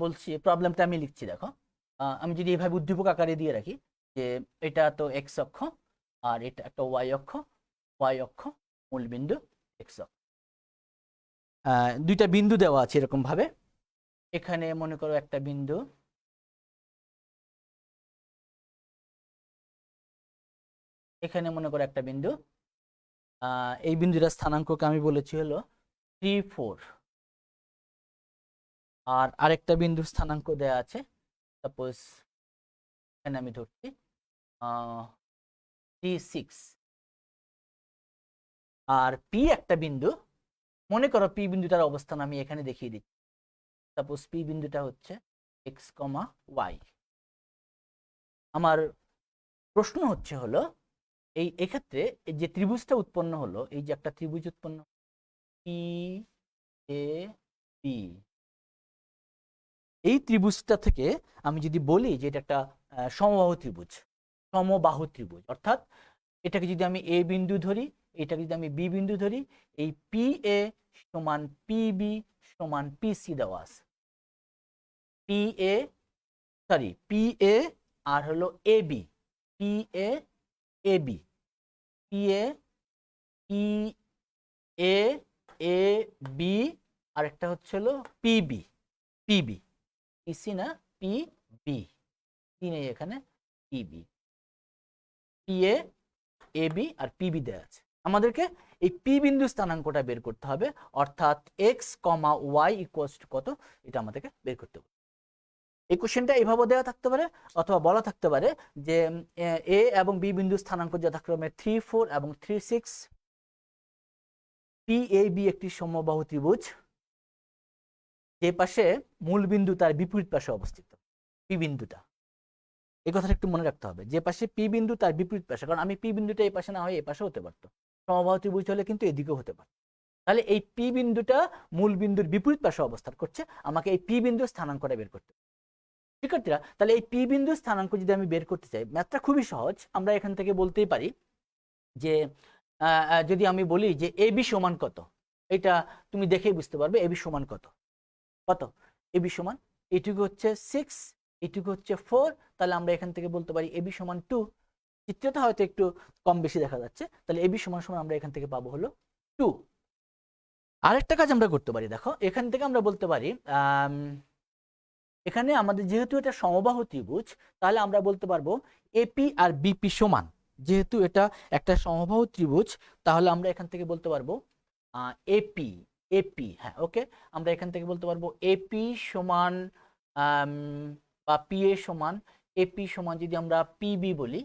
বলছি, প্রবলেমটা আমি লিখছি দেখো। আমি যদি এভাবে উদ্দীপক আকারে দিয়ে রাখি যে এটা তো এক্স অক্ষ, আর এটা একটা ওয়াই অক্ষ, মূলবিন্দু এক্স অক্ষ, দুইটা বিন্দু দেওয়া আছে এরকম ভাবে। এখানে মনে করো একটা বিন্দু, এখানে মনে করো একটা বিন্দু, এই বিন্দুটার স্থানাঙ্ককে আমি বলেছি হলো 3, 4, আর আরেকটা বিন্দুর স্থানাঙ্ক দেয়া আছে, সাপোজ এখানে আমি ধরছি 3, 6, আর পি একটা বিন্দু, মনে করো পি বিন্দুটার অবস্থান আমি এখানে দেখিয়ে দিচ্ছি। সাপোজ পি বিন্দুটা হচ্ছে এক্স, ওয়াই। আমার প্রশ্ন হচ্ছে হলো এই এক্ষেত্রে যে ত্রিভুজটা উৎপন্ন হলো, এই যে একটা ত্রিভুজ উৎপন্ন পি এ বি, এই ত্রিভুজটা থেকে আমি যদি বলি যে এটা একটা সমবাহু ত্রিভুজ, অর্থাৎ এটাকে যদি আমি এ বিন্দু ধরি, এটাকে যদি আমি বি বিন্দু ধরি, এই পি এ সমান পি বি সমান পি সি দেওয়া আছে। পি এ আর হলো A B, P A B, P A A B, আরেকটা হচ্ছে হলো পিবি, পিসি না পিবি, পি নেই এখানে, পিবি, পি এ বি আর পিবি দেওয়া আছে। আমাদেরকে এই পি বিন্দু স্থানাঙ্কটা বের করতে হবে, অর্থাৎ এক্স, ওয়াই ইকুয়ালস টু কত, এটা আমাদেরকে বের করতে হবে। এই কোশ্চেনটা এইভাবে দেওয়া থাকতে পারে, অথবা বলা থাকতে পারে যে এ এবং বি বিন্দু স্থানাঙ্ক যথাক্রমে 3, 4 এবং 3, 6, PAB একটি সমবাহু ত্রিভুজ, যে পাশে মূল বিন্দু তার বিপরীত পাশে অবস্থিত। পি বিন্দুটা, এই কথাটা একটু মনে রাখতে হবে, যে পাশে পি বিন্দু তার বিপরীত পাশে, কারণ আমি পি বিন্দুটা এই পাশে না হয়ে এই পাশে হতে পারতো, সমবাহু ত্রিভুজ হলে কিন্তু এদিকেও হতে পারত। তাহলে এই পি বিন্দুটা মূল বিন্দুর বিপরীত পাশে অবস্থান করছে, আমাকে এই পি বিন্দুর স্থানাঙ্কটা বের করতে হবে। শিক্ষার্থীরা, তাহলে এই পি বিন্দুর স্থানাঙ্ক যদি আমি বের করতে চাই, ম্যাথটা খুবই সহজ। আমরা এখান থেকে বলতেই পারি যে যদি আমি বলি যে এবি সমান কত, এটা তুমি দেখেই বুঝতে পারবে এবি সমান কত। কত এবি সমান, এটুকু হচ্ছে 6, এটুকু হচ্ছে 4, তাহলে আমরা এখান থেকে বলতে পারি এবি সমান 2। চিত্রটা হয়তো একটু কম বেশি দেখা যাচ্ছে, তাহলে এবি সমান সমান আমরা এখান থেকে পাবো হলো 2। আরেকটা কাজ আমরা করতে পারি, দেখো এখান থেকে আমরা বলতে পারি এখানে আমাদের যেহেতু এটা সমবাহু ত্রিভুজ, তাহলে আমরা বলতে পারবো এপি আর বিপি সমান। যেহেতু এটা একটা সমবাহু ত্রিভুজ, তাহলে আমরা এখান থেকে বলতে পারবো এপি, এপি, হ্যাঁ ওকে, আমরা এখান থেকে বলতে পারবো এপি সমান বা পি এ সমান, এপি সমান যদি আমরা পিবি বলি,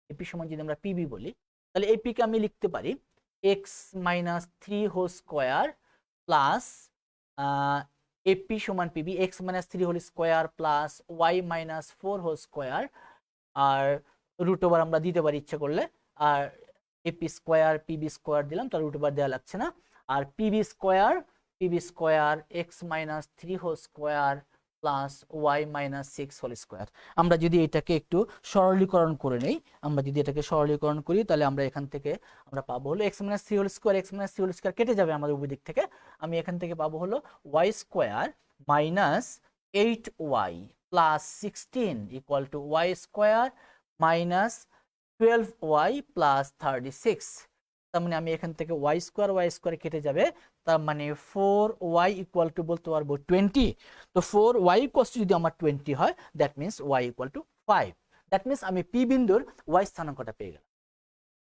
এপি সমান যদি আমরা পিবি বলি, তাহলে এপি কে আমি লিখতে পারি x minus 3 whole square plus AP সমান PB x minus 3 whole square plus y minus 4 whole square, আর রুট ওভার আমরা দিতে পারি ইচ্ছে করলে, আর এপি স্কোয়ার পিবি স্কোয়ার দিলাম, তার রুট ওভার দেওয়া লাগছে না, আর PB square x minus 3 whole square plus y minus 6 whole square. আমরা যদি এটাকে একটু সরলীকরণ করে নেই, আমরা যদি এটাকে সরলীকরণ করি, তাহলে আমরা এখান থেকে আমরা পাবো হলো x minus 3 whole square, x minus 3 whole square কেটে যাবে আমাদের উভয় দিক থেকে, আমি এখান থেকে পাবো হলো y square minus 8y plus 16 equal to y square minus 12y plus 36। তার মানে আমি এখান থেকে ওয়াই স্কোয়ার কেটে যাবে, তার মানে 4y ইকুয়াল টু বলতে পারবো 20। তো 4y ইকুয়াল টু যদি আমার 20 হয়, that means y equal to 5। That means আমি পি বিন্দুর y স্থানাঙ্কটা পেয়ে গেলাম।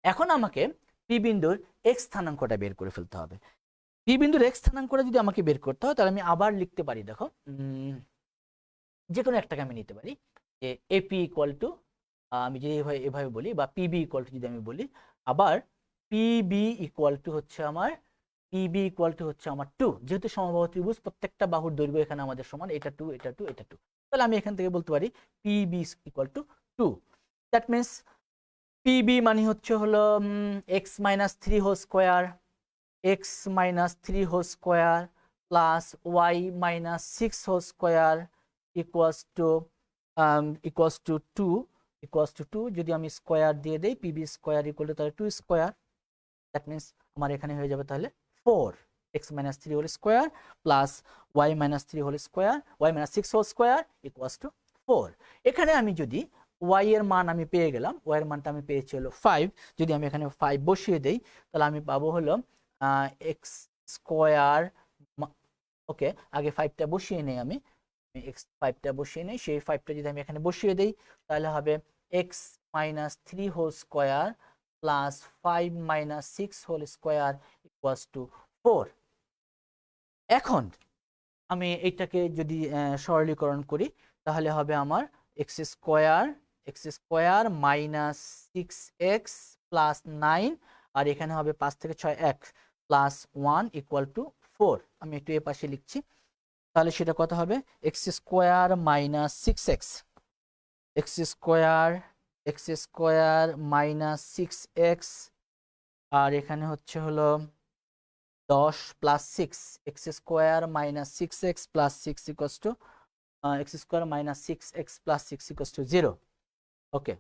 এখন আমাকে পি বিন্দুর x স্থানাঙ্কটা বের করে ফেলতে হবে। পি বিন্দুর x স্থানাঙ্কটা যদি আমাকে বের করতে হয়, তাহলে আমি আবার লিখতে পারি, দেখো যে কোনো একটাকে আমি নিতে পারি, যে এপি ইকুয়াল টু, আমি যদি এভাবে বলি, বা পিবি ইকুয়াল টু যদি আমি বলি, আবার পিবি ইকুয়াল টু হচ্ছে আমার 2, যেহেতু সমবাহু ত্রিভুজ প্রত্যেকটা বাহুর দৈর্ঘ্য এখানে আমাদের সমান, এটা 2, এটা 2, এটা 2, তাহলে আমি এখান থেকে বলতে পারি PB equal to 2। That means PB মানে হচ্ছে হলো x minus 3 whole square, x minus 3 whole square plus y minus 6 whole square equals to 2, যদি আমি স্কোয়ার দিয়ে দেই, পিবি স্কোয়ার ইকুয়াল টু তাহলে 2 স্কোয়ার, দ্যাট মিনস আমার এখানে হয়ে যাবে তাহলে 4 x minus 3 whole square plus y minus 3 whole square, y minus 6 whole square equals to 4। এখানে আমি যদি ওয়াই এর মান আমি পেয়ে গেলাম, ওয়াই এর মানটা আমি পেয়েছি হলো 5, যদি আমি এখানে 5 বসিয়ে দেই, তাহলে আমি পাবো হলো এক্স স্কোয়ার, ওকে আগে 5টা বসিয়ে নেই, আমি এক্স 5টা বসিয়ে নেই, সেই 5টা যদি আমি এখানে বসিয়ে দেই, তাহলে হবে x minus 3 whole square plus 5 minus 6 whole square equals to 4। এখন আমি এইটাকে যদি সরলীকরণ করি, তাহলে হবে আমার x square minus 6x plus 9, আর এখানে হবে 5 থেকে 6 এক্স প্লাস 1 ইকুয়াল টু 4। আমি একটু এ পাশে লিখছি, তাহলে সেটা কত হবে, x square minus 6x, x square minus 6x, আর এখানে হচ্ছে হলো 10 plus 6, x square minus 6x plus 6 equals to x square minus 6x plus 6 equals to 0। Okay,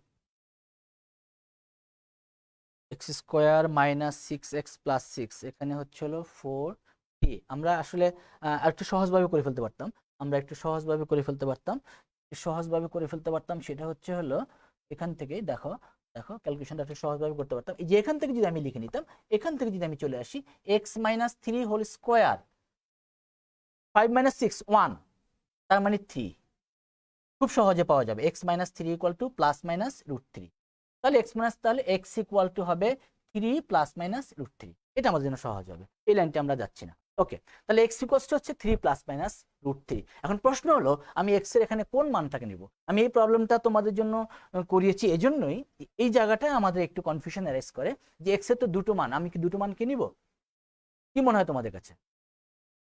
x square minus 6x plus 6, এখানে হচ্ছে হলো 4t। আমরা আসলে একটু সহজভাবে করে ফেলতে পারতাম, সেটা হচ্ছে হলো এখান থেকেই দেখো ক্যালকুলেশনটা একটু সহজভাবে করতে পারতাম। এই যে এখান থেকে যদি আমি লিখে নিতাম, এখান থেকে যদি আমি চলে আসি x minus 3 whole square 5 minus 6 1, তার মানে 3, খুব সহজে পাওয়া যাবে x minus 3 equal to plus minus √3, তাহলে এক্স ইকুয়াল টু হবে 3 প্লাস মাইনাস √3, এটা আমাদের জন্য সহজ হবে, এই লাইনটি আমরা যাচ্ছি না। ওকে, তাহলে এক্স ইকুয়ালস টু হচ্ছে 3 প্লাস মাইনাস √3। এখন প্রশ্ন হলো আমি এক্স এর এখানে কোন মানটাকে নিব। আমি এই প্রবলেমটা তোমাদের জন্য করিয়েছি এজন্যই, এই জায়গাটায় আমাদের একটু কনফিউশন অ্যারাইজ করে যে এক্স এর তো দুটো মান, আমি কি দুটো মানকে নিব? কি মনে হয় তোমাদের কাছে?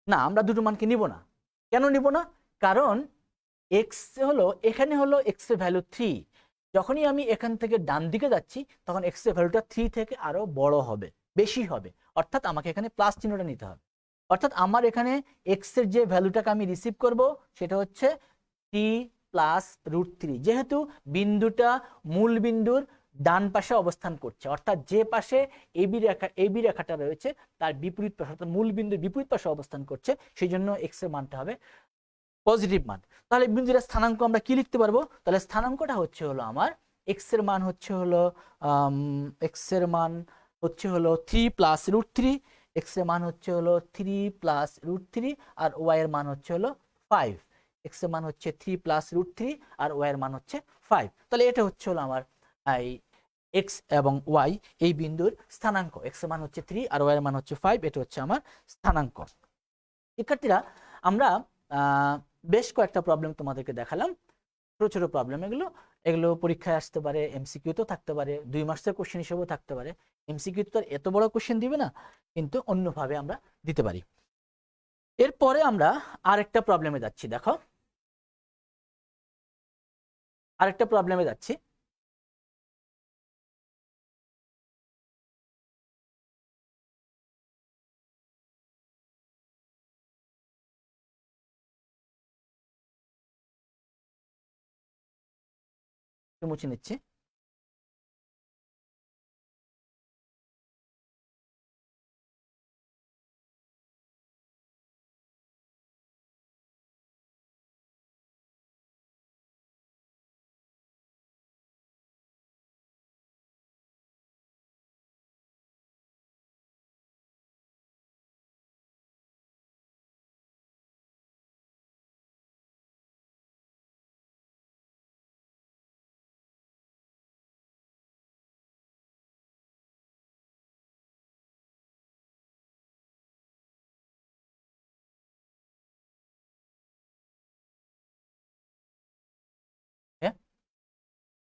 না, আমরা দুটো মানকে নিব না। কেন নিব না? কারণ এক্স হলো, এখানে হলো এক্স এর ভ্যালু 3। যখনই আমি এখান থেকে ডান দিকে যাচ্ছি তখন এক্স এর ভ্যালুটা 3 থেকে আরো বড় হবে, বেশি হবে। অর্থাৎ আমাকে এখানে প্লাস চিহ্নটা নিতে হবে। অর্থাৎ আমার এখানে এক্স এর যে ভ্যালুটাকে আমি রিসিভ করব সেটা হচ্ছে 3 প্লাস √3। যেহেতু বিন্দুটা মূল বিন্দুর ডান পাশে অবস্থান করছে, অর্থাৎ যে পাশে এবি রেখাটা রয়েছে তার বিপরীত পাশে, অর্থাৎ মূল বিন্দুর বিপরীত পাশে অবস্থান করছে, সেই জন্য এক্স এর মানটা হবে পজিটিভ মান। তাহলে বিন্দুটার স্থানাঙ্ক আমরা কি লিখতে পারবো? তাহলে স্থানাঙ্কটা হচ্ছে হলো আমার এক্স এর মান হচ্ছে হলো এক্স এর মান হচ্ছে হলো 3 প্লাস √3, এক্স এর মান হচ্ছে হলো 3 প্লাস √3, আর ওয়াই এর মান হচ্ছে হলো 5। এক্স এর মান হচ্ছে 3 প্লাস √3 আর ওয়াই এর মান হচ্ছে 5। তাহলে এটা হচ্ছে হলো আমার এই এক্স এবং ওয়াই এই বিন্দুর স্থানাঙ্ক। এক্স এর মান হচ্ছে 3 আর ওয়াই এর মান হচ্ছে 5। এটা হচ্ছে আমার স্থানাঙ্ক। শিক্ষার্থীরা, আমরা বেশ কয়েকটা প্রবলেম তোমাদেরকে দেখালাম, ছোট ছোট প্রবলেম। এগুলো পরীক্ষায় আসতে পারে, এমসিকিউতেও থাকতে পারে, 2 মার্কসের কোশ্চেন হিসেবেও থাকতে পারে। এমসিকিউ তো এত বড় কোশ্চেন দিবে না, কিন্তু অন্যভাবে আমরা দিতে পারি। এরপরে আমরা আরেকটা প্রবলেমে যাচ্ছি। দেখো, আরেকটা প্রবলেমে যাচ্ছি। মুছে নিচ্ছি। হ্যাঁ,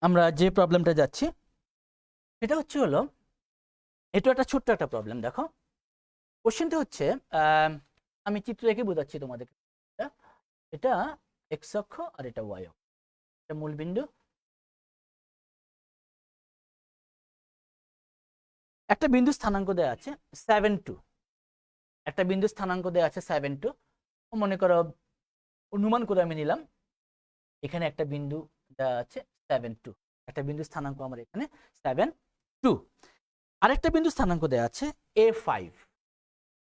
আমরা যে প্রবলেমটা যাচ্ছি সেটা হচ্ছে হলো, এটা একটা ছোট্ট একটা প্রবলেম। দেখো, কোশ্চেনটা হচ্ছে, আমি চিত্র রেখে বোঝাচ্ছি তোমাদের। এটা এক্স অক্ষ আর এটা ওয়াই অক্ষ, এটা মূল বিন্দু। একটা বিন্দু স্থানাঙ্ক দেওয়া আছে 7, 2। একটা বিন্দু স্থানাঙ্ক দেওয়া আছে 7, 2। মনে করো, অনুমান করে আমি নিলাম এখানে একটা বিন্দু দেওয়া আছে 7, 2। একটা বিন্দু স্থানাঙ্ক আমার এখানে 7, 2। আরেকটা বিন্দু স্থানাঙ্ক দেওয়া আছে A5।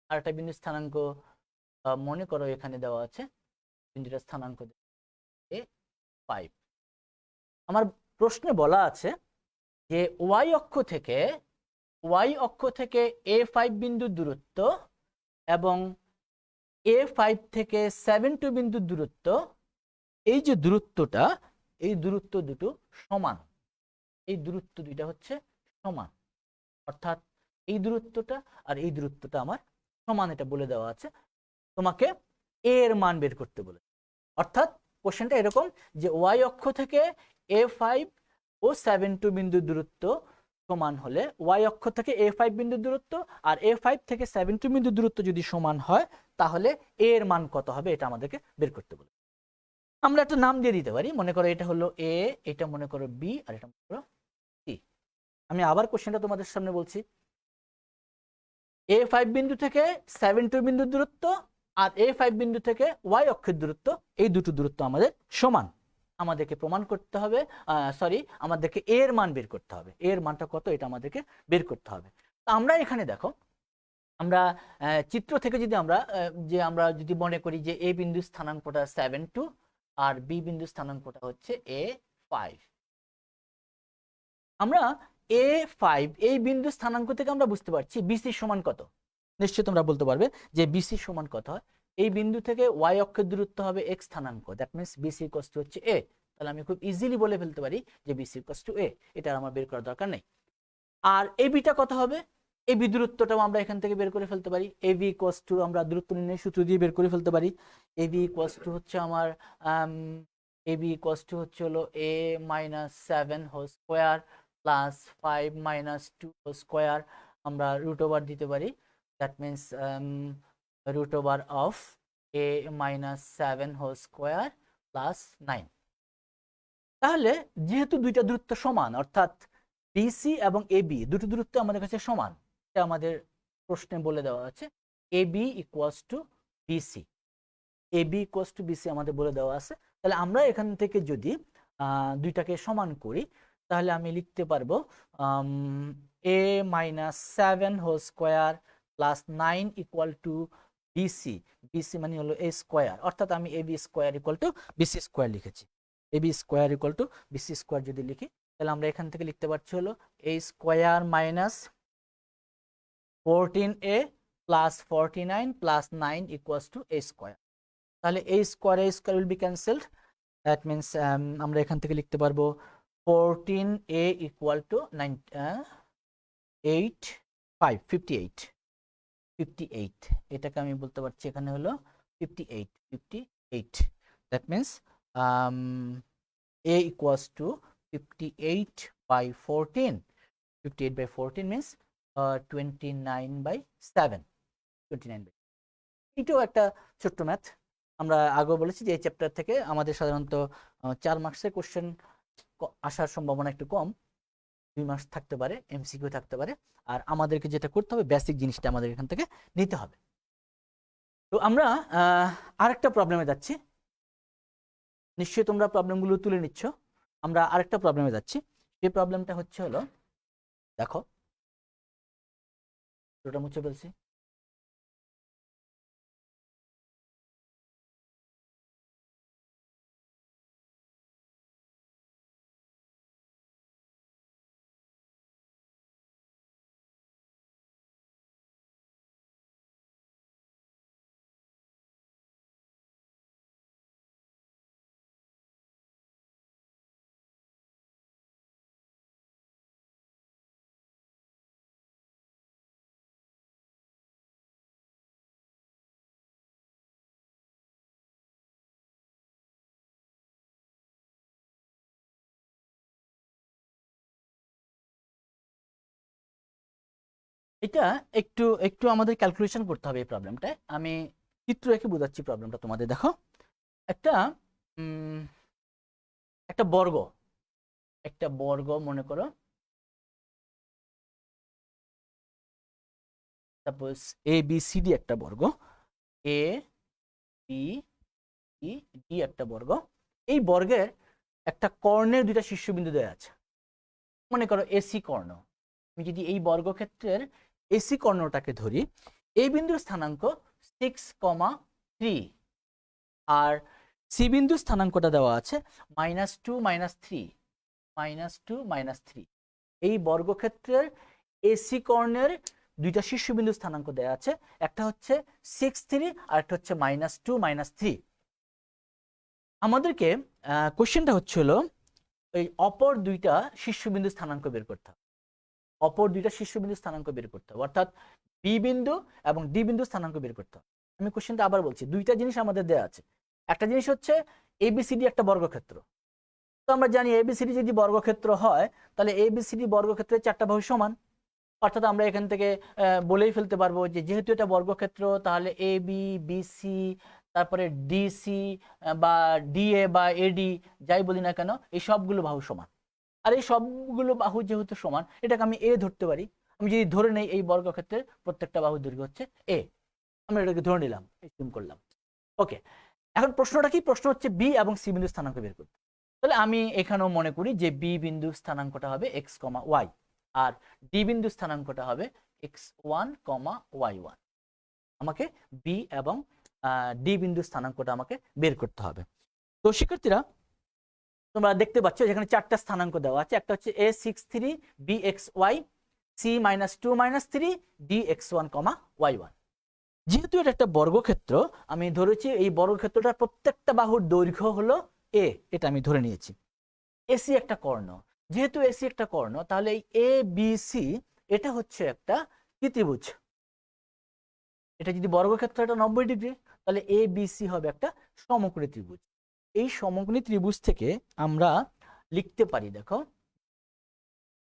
আরেকটা বিন্দু স্থানাঙ্ক মনে করো এখানে দেওয়া আছে, বিন্দুটা স্থানাঙ্ক A5। আমার প্রশ্নে বলা আছে যে ওয়াই অক্ষ থেকে A5 বিন্দুর দূরত্ব এবং A5 থেকে 7, 2 বিন্দুর দূরত্ব, এই যে দূরত্বটা, এই দূরত্ব দুটো সমান। এই দূরত্ব দুইটা হচ্ছে সমান, অর্থাৎ এই দূরত্বটা আর এই দূরত্বটা আমার সমান, এটা বলে দেওয়া আছে। তোমাকে এ এর মান বের করতে বলে। অর্থাৎ কোশ্চেনটা এরকম যে ওয়াই অক্ষ থেকে A5 ও 7, 2 বিন্দুর দূরত্ব সমান হলে, ওয়াই অক্ষ থেকে A5 বিন্দুর দূরত্ব আর A5 থেকে 7, 2 বিন্দুর দূরত্ব যদি সমান হয়, তাহলে এ এর মান কত হবে এটা আমাদেরকে বের করতে বলে। আমরা একটা নাম দিয়ে দিতে পারি। মনে করো এটা হলো এ, এটা মনে করো বি, আর এটা মনে করো সি। আমি আবার কোশ্চেনটা তোমাদের সামনে বলছি। A5 বিন্দু থেকে 7, 2 বিন্দুর দূরত্ব আর A5 বিন্দু থেকে ওয়াই অক্ষের দূরত্ব, এই দুটো দূরত্ব আমাদের সমান। আমাদেরকে প্রমাণ করতে হবে, আমাদেরকে এর মান বের করতে হবে। এর মানটা কত এটা আমাদেরকে বের করতে হবে। তো আমরা এখানে দেখো, আমরা চিত্র থেকে যদি আমরা যদি মনে করি যে এ বিন্দু স্থানাঙ্কটা 7, 2 আর বি বিন্দু স্থানাঙ্কটা হচ্ছে A5। আমরা A5 এই বিন্দু স্থানাঙ্ক থেকে আমরা বুঝতে পারছি BC সমান কত। নিশ্চয়ই তোমরা বলতে পারবে যে BC সমান কত হয়। এই বিন্দু থেকে ওয়াই অক্ষের দূরত্ব হবে x স্থানাঙ্ক, that means BC equals to হচ্ছে A। তাহলে আমি খুব ইজিলি বলে ফেলতে পারি যে BC ইকুয়ালস টু A। এটা আমার বের করার দরকার নেই। আর ABটা কত হবে? AB দূরত্বটাও আমরা এখান থেকে বের করে ফেলতে পারি। AB ইকুয়ালস টু, আমরা দূরত্ব নির্ণয় সূত্র দিয়ে বের করে ফেলতে পারি। AB ইকুয়ালস টু হচ্ছে আমার AB ইকুয়ালস টু হচ্ছে হলো A minus 7 whole square plus 5 minus 2 whole square. আমরা রুট ওভার দিতে পারি that means root over of a minus 7 whole square plus 9। তাহলে যেহেতু দুইটা দূরত্ব সমান, অর্থাৎ বিসি এবং এবি দুটো দূরত্ব আমাদের কাছে সমান, এটা আমাদের প্রশ্নে বলে দেওয়া আছে AB equals to BC. AB equals to BC আমাদের বলে দেওয়া আছে। তাহলে আমরা এখান থেকে যদি দুইটাকে সমান করি, তাহলে আমি লিখতে পারবো a minus 7 whole square plus 9 equal to BC. BC মানে হলো a স্কোয়ার, অর্থাৎ আমি AB square equal to BC square লিখেছি। AB square equal to BC square যদি লিখি, তাহলে আমরা এখান থেকে লিখতে পারছি হলো a square minus 14a plus 49 plus 9 equals to a square. তাহলে a square will be cancelled. That means আমরা এখান থেকে লিখতে পারবো 14a ইকুয়াল টু 58। এটাকে আমি বলতে পারছি এখানে হলো 58। That means a equals to 58 by 14. 58 by 14 means 29/7। 29 by, এটাও একটা ছোট্ট ম্যাথ। আমরা আগেও বলেছি যে এই চ্যাপ্টার থেকে আমাদের সাধারণত 4 মার্কসের কোশ্চেন আসার সম্ভাবনা একটু কম। 2 মার্কস থাকতে পারে, এমসিকিউ থাকতে পারে। আর আমাদেরকে যেটা করতে হবে, বেসিক জিনিসটা আমাদের এখান থেকে নিতে হবে। তো আমরা আরেকটা প্রবলেমে যাচ্ছি। নিশ্চয়ই তোমরা প্রবলেমগুলো তুলে নিচ্ছ। আমরা আরেকটা প্রবলেমে যাচ্ছি। এই প্রবলেমটা হচ্ছে হলো, দেখো ওটা মুছে ফেলছি। এটা একটু একটু আমাদের ক্যালকুলেশন করতে হবে এই প্রবলেমটায়। আমি চিত্র রেখে বোঝাচ্ছি প্রবলেমটা তোমাদের। দেখো একটা একটা বর্গ, একটা বর্গ মনে করো, সাপোজ এ বি সি ডি একটা বর্গ, এ বি সি ডি একটা বর্গ। এই বর্গের একটা কর্ণের দুইটা শীর্ষবিন্দু দেওয়া আছে। মনে করো এসি কর্ণ। আমি যদি এই বর্গক্ষেত্রের এসি কর্ণটাকে ধরি, এই বিন্দুর স্থানাঙ্ক 6,3 আর সি বিন্দুর স্থানাঙ্কটা দেওয়া আছে -2 -3 -2 -3। এই বর্গক্ষেত্রের এসি কর্ণের দুইটা শীর্ষবিন্দু স্থানাঙ্ক দেওয়া আছে, একটা হচ্ছে 6,3 আর একটা হচ্ছে -2 -3। আমাদেরকে কোশ্চেনটা হচ্ছিল এই অপর দুইটা শীর্ষবিন্দু স্থানাঙ্ক বের করতে হবে। অপর দুইটা শীর্ষবিন্দু স্থানাঙ্ক বের করতে হবে, অর্থাৎ বি বিন্দু এবং ডি বিন্দু স্থানাঙ্ক বের করতে হবে। আমি কোশ্চেনটা আবার বলছি, দুইটা জিনিস আমাদের দেওয়া আছে। একটা জিনিস হচ্ছে এবিসিডি একটা বর্গক্ষেত্র। তো আমরা জানি এবিসিডি যদি বর্গক্ষেত্র হয়, তাহলে এবিসিডি বর্গক্ষেত্রের 4টা বাহু সমান। অর্থাৎ আমরা এখান থেকে বলেই ফেলতে পারবো যে যেহেতু এটা বর্গক্ষেত্র, তাহলে এ বি বিসি তারপরে ডিসি বা ডিএ বা এডি যাই বলি না কেন, এই সবগুলো বাহু সমান। আর এই সবগুলো বাহু যেহেতু সমান, এটাকে আমি এ ধরতে পারি। আমি যদি ধরে নেই এই বর্গক্ষেত্রের প্রত্যেকটা বাহুর দৈর্ঘ্য হচ্ছে এ, আমরা এটাকে ধরে নিলাম, এস্টিম করলাম। ওকে, এখন প্রশ্নটা কি? প্রশ্ন হচ্ছে বি এবং সি বিন্দু স্থানাঙ্ক বের করতে। তাহলে আমি এখানেও মনে করি যে বি বিন্দু স্থানাঙ্কটা হবে এক্স কমা ওয়াই, আর ডি বিন্দু স্থানাঙ্কটা হবে x1, y1। আমাকে বি এবং ডি বিন্দু স্থানাঙ্কটা আমাকে বের করতে হবে। তো শিক্ষার্থীরা তোমরা দেখতে পাচ্ছ যেখানে 4টা স্থানাঙ্ক দেওয়া আছে। একটা হচ্ছে a63 bxy, c -2 -3 dx1, y1। যেহেতু এটা একটা বর্গক্ষেত্র, আমি ধরেছি এই বর্গক্ষেত্রটার প্রত্যেকটা বাহুর দৈর্ঘ্য হলো এ, এটা আমি ধরে নিয়েছি। এসি একটা কর্ণ, যেহেতু এসি একটা কর্ণ, তাহলে এই এ বি সি এটা হচ্ছে একটা ত্রিভুজ। এটা যদি বর্গক্ষেত্র এটা 90 ডিগ্রি, তাহলে এ বি সি হবে একটা সমকোণী ত্রিভুজ। এই সমকোণী ত্রিভুজ থেকে আমরা লিখতে পারি, দেখো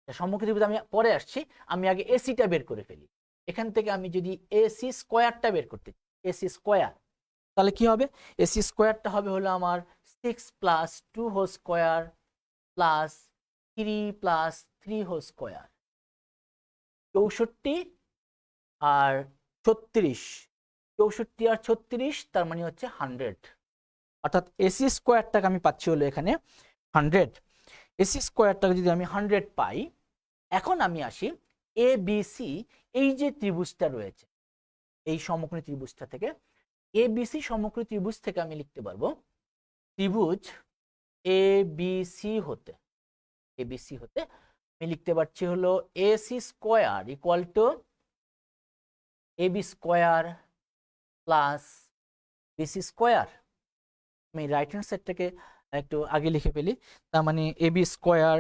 সমকোণী ত্রিভুজ আমি পরে আসছি, আমি আগে এসিটা বের করে ফেলি। এখান থেকে আমি যদি এসি স্কোয়ারটা বের করতে চাই, এসি স্কোয়ার, তাহলে কি হবে? এসি স্কোয়ারটা হবে হলো আমার 6 plus 2 whole square plus 3 plus 3 whole square, 64 আর 36, 64 আর 36 তার মানে হচ্ছে 100, অর্থাৎ এসি স্কোয়ারটাকে আমি পাচ্ছি হলো এখানে 100। এসি স্কোয়ারটাকে যদি আমি 100 পাই, এখন আমি আসি এ বি সি, এই যে ত্রিভুজটা রয়েছে এই সমকোণী ত্রিভুজটা থেকে, এ বি সি সমকোণী ত্রিভুজ থেকে আমি লিখতে পারবো ত্রিভুজ এ বি সি হতে, এবিসি হতে আমি লিখতে পারছি হলো AC square equal to AB square plus BC square. আমি রাইট হ্যান্ড সাইডটাকে একটু আগে লিখে ফেলি, তার মানে AB square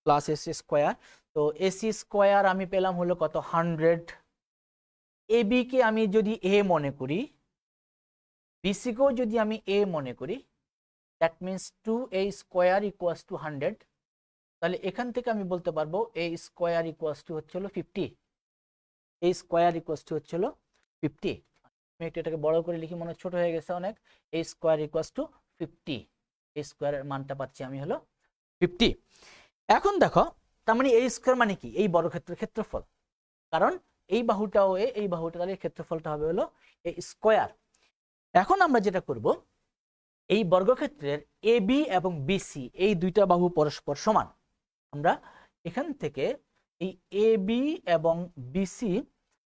plus AC square. তো এসি স্কোয়ার আমি পেলাম হলো কত? 100। এবি কে আমি যদি এ মনে করি, বিসি কেও যদি আমি এ মনে করি, that means 2a square equals two 100। তাহলে এখান থেকে আমি বলতে পারবো এ স্কোয়ার ইকুয়ালস টু হচ্ছে হলো 50, এ স্কোয়ার ইকুয়ালস টু হচ্ছে হলো 50। আমি একটু এটাকে বড় করে লিখি, মনে ছোট হয়ে গেছে অনেক। এ স্কোয়ার ইকুয়ালস টু 50, এ স্কোয়ারের মানটা পাচ্ছি আমি হলো 50। এখন দেখো, তার মানে এ স্কোয়ার মানে কি? এই বর্গক্ষেত্রের ক্ষেত্রফল, কারণ এই বাহুটাও এ, এই বাহুটা, তাহলে ক্ষেত্রফলটা হবে হলো এ স্কোয়ার। এখন আমরা যেটা করব, এই বর্গক্ষেত্রের এ বি এবং বিসি এই দুইটা বাহু পরস্পর সমান। আমরা এখান থেকে এই এ বি এবং বিসি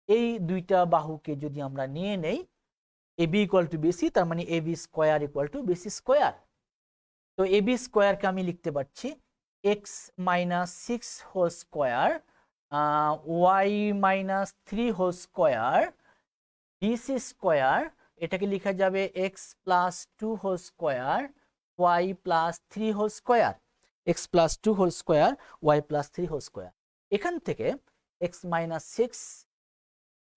এই দুইটা বাহুকে যদি আমরা নিয়ে নেই, A B equal to BC, তার মানে A B square equal to BC square. তো এ বি স্কোয়ারকে আমি লিখতে পারছি x minus 6 whole square y minus 3 whole square BC square, এটাকে লেখা যাবে x plus 2 whole square y plus 3 whole square, x plus 2 whole square y plus 3 whole square. এখান থেকে x minus 6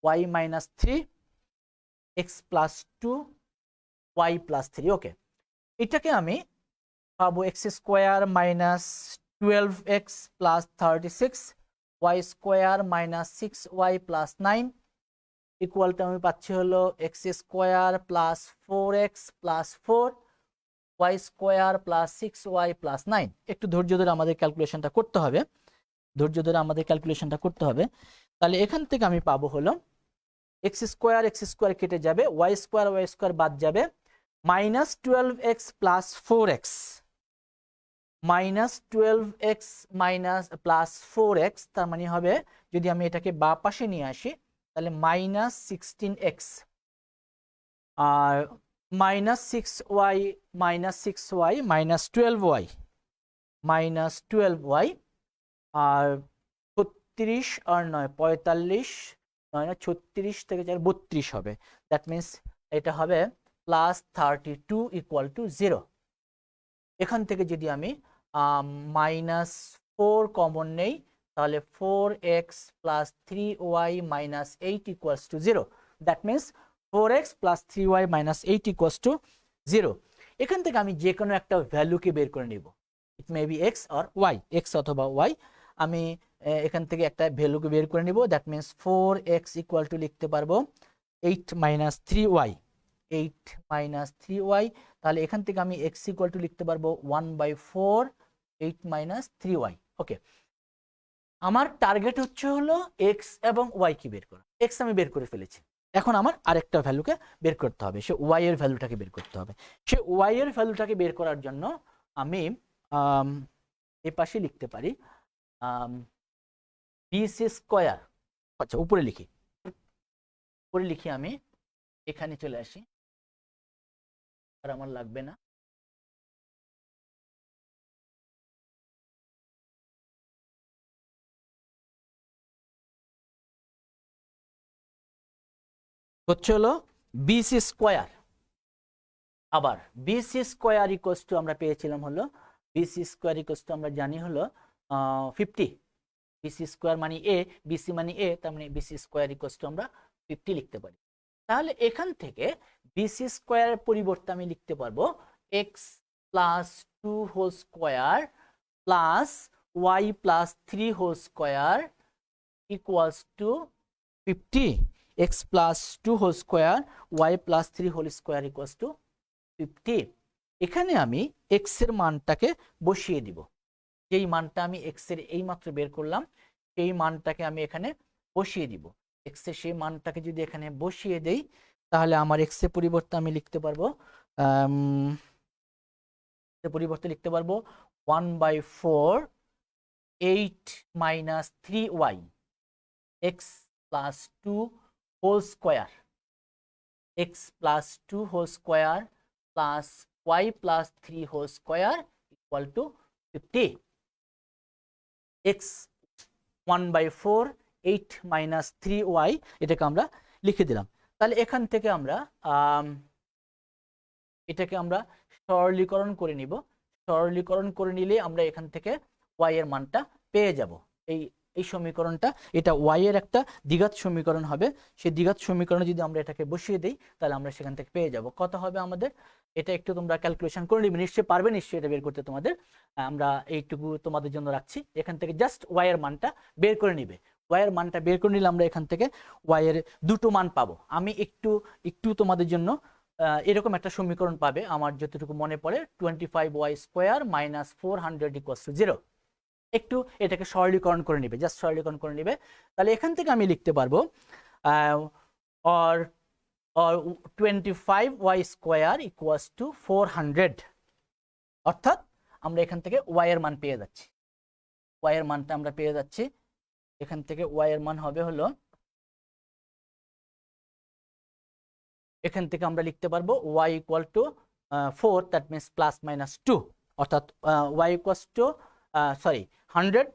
y minus 3 x plus 2 y plus 3। Okay, এটাকে আমি পাবো x square minus 12x plus 36 y square minus 6y plus 9 ইকুয়ালটা আমি পাচ্ছি হলো x square plus 4x plus 4 y square plus 6y plus 9। একটু ধৈর্য ধরে আমাদের ক্যালকুলেশনটা করতে হবে, ধৈর্য ধরে আমাদের ক্যালকুলেশনটা করতে হবে। তাহলে এখান থেকে আমি পাবো হলো এক্স স্কোয়ার কেটে যাবে, ওয়াই স্কোয়ার বাদ যাবে, minus 12x plus 4x, minus 12x minus plus 4x, তার মানে হবে যদি আমি এটাকে বাঁ পাশে নিয়ে আসি তাহলে মাইনাস 16x আর minus 6y minus 6y minus 12y minus 12y আর 36 আর 9 45, 9 না 36 থেকে 4 32 হবে। দ্যাট মিনস এটা হবে প্লাস 32 ইকুয়াল টু 0। এখান থেকে যদি আমি মাইনাস 4 কমন নেই, তাহলে 4x plus 3y minus 8 equals to 0। That means 4x plus 3y minus 8 equals to 0। এখান থেকে আমি যে কোনো একটা ভ্যালুকে বের করে নিব, it may be x or y, x অথবা ওয়াই। আমি এখান থেকে একটা ভ্যালুকে বের করে নিব, that means 4x equal to লিখতে পারবো 8 মাইনাস 3y, 8 মাইনাস 3y। তাহলে এখান থেকে আমি x ইকুয়াল টু লিখতে পারবো 1/4 8 মাইনাস 3y। ওকে, আমার টার্গেট হচ্ছে হলো x এবং y কি বের করা। x আমি বের করে ফেলেছি, এখন আমার আরেকটা ভ্যালুকে বের করতে হবে, সে y এর ভ্যালুটাকে বের করতে হবে। সে y এর ভ্যালুটাকে বের করার জন্য আমি এই পাশে লিখতে পারি বিসি স্কোয়ার। আচ্ছা, উপরে লিখি, উপরে লিখি, আমি এখানে চলে আসি, আর আমার লাগবে না। হচ্ছে হলো বিসি স্কোয়ার। আবার বিসি স্কোয়ার ইকুয়ালস টু আমরা পেয়েছিলাম হলো, বিসি স্কোয়ার ইকুয়ালস টু আমরা জানি হলো 50। বিসি স্কোয়ার মানে এ, বিসি মানে এ, তার মানে বিসি স্কোয়ার ইকুয়ালস টু আমরা 50 লিখতে পারি। তাহলে এখান থেকে বিসি স্কোয়ারের পরিবর্তে আমি লিখতে পারবো x plus 2 whole square plus y plus 3 whole square equals to 50, x plus 2 whole square y plus 3 whole square equals to 50। এখানে আমি x এর মানটাকে বসিয়ে দিব, যেই মানটা আমি x এর এইমাত্র বের করলাম সেই মানটাকে আমি এখানে বসিয়ে দিব। x এর সেই মানটাকে যদি এখানে বসিয়ে দেই তাহলে আমার x এর পরিবর্তে আমি লিখতে পারবো পরিবর্তে লিখতে পারবো 1/4 8 minus 3y x plus 2 whole square, x plus 2 whole square plus y plus 3 whole square equal to 50। x 1/4 8 minus 3y এটাকে আমরা লিখে দিলাম। তাহলে এখান থেকে আমরা এটাকে আমরা সরলীকরণ করে নিব। সরলীকরণ করে নিলে আমরা এখান থেকে y এর মানটা পেয়ে যাব। এই সমীকরণটা, এটা y এর একটা দ্বিঘাত সমীকরণ হবে। সেই দ্বিঘাত সমীকরণে যদি আমরা এটাকে বসিয়ে দিই তাহলে আমরা সেখান থেকে পেয়ে যাব। কত হবে আমাদের? এটা একটু তোমরা ক্যালকুলেশন করে নিবে, নিশ্চয়ই পারবে, নিশ্চয়ই এটা বের করতে তোমাদের। আমরা এইটুকু তোমাদের জন্য রাখছি। এখান থেকে জাস্ট y এর মানটা বের করে নিবে। y এর মানটা বের করে নিলে আমরা এখান থেকে y এর দুটো মান পাবো। আমি একটু তোমাদের জন্য এরকম একটা সমীকরণ পাবে, আমার যতটুকু মনে পড়ে 25y square minus 400 equals to 0। একটু এটাকে সরলীকরণ করে নিবে, জাস্ট সরলীকরণ করে নিবে। তাহলে এখান থেকে আমি লিখতে পারবো or 25y square equals two 400। অর্থাৎ আমরা এখান থেকে y এর মান পেয়ে যাচ্ছি। y এর মানটা আমরা পেয়ে যাচ্ছি। এখান থেকে y এর মান হবে হলো, এখান থেকে আমরা লিখতে পারবো y equal to 4, that means plus minus 2, অর্থাৎ y ইকুয়ালস টু 100 100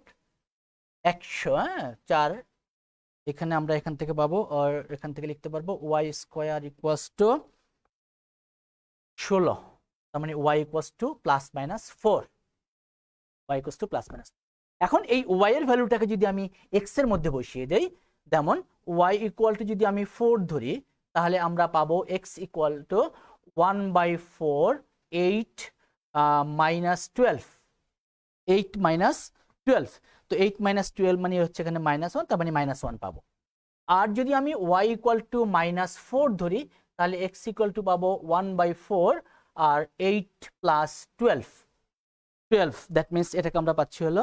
এখানে আমরা এখান থেকে পাবো, আর এখান থেকে লিখতে পারবো y স্কোয়ার ইকুয়ালস টু 16, তার মানে y equals to plus minus 4, y equals to plus minus. এখন এই y এর ভ্যালুটাকে যদি আমি x এর মধ্যে বসিয়ে দেই, যেমন y ইকুয়াল টু যদি আমি 4 ধরি তাহলে আমরা পাবো x equal to 1/4 8 minus 12, 8 minus 12। তো 8 মাইনাস 12 মানে হচ্ছে এখানে -1, তার মানে -1 পাবো। আর যদি আমি y ইকুয়াল টু -4 ধরি তাহলে x ইকুয়াল টু পাবো 1/4 আর 8 প্লাস 12, দ্যাট মিনস এটাকে আমরা পাচ্ছি হলো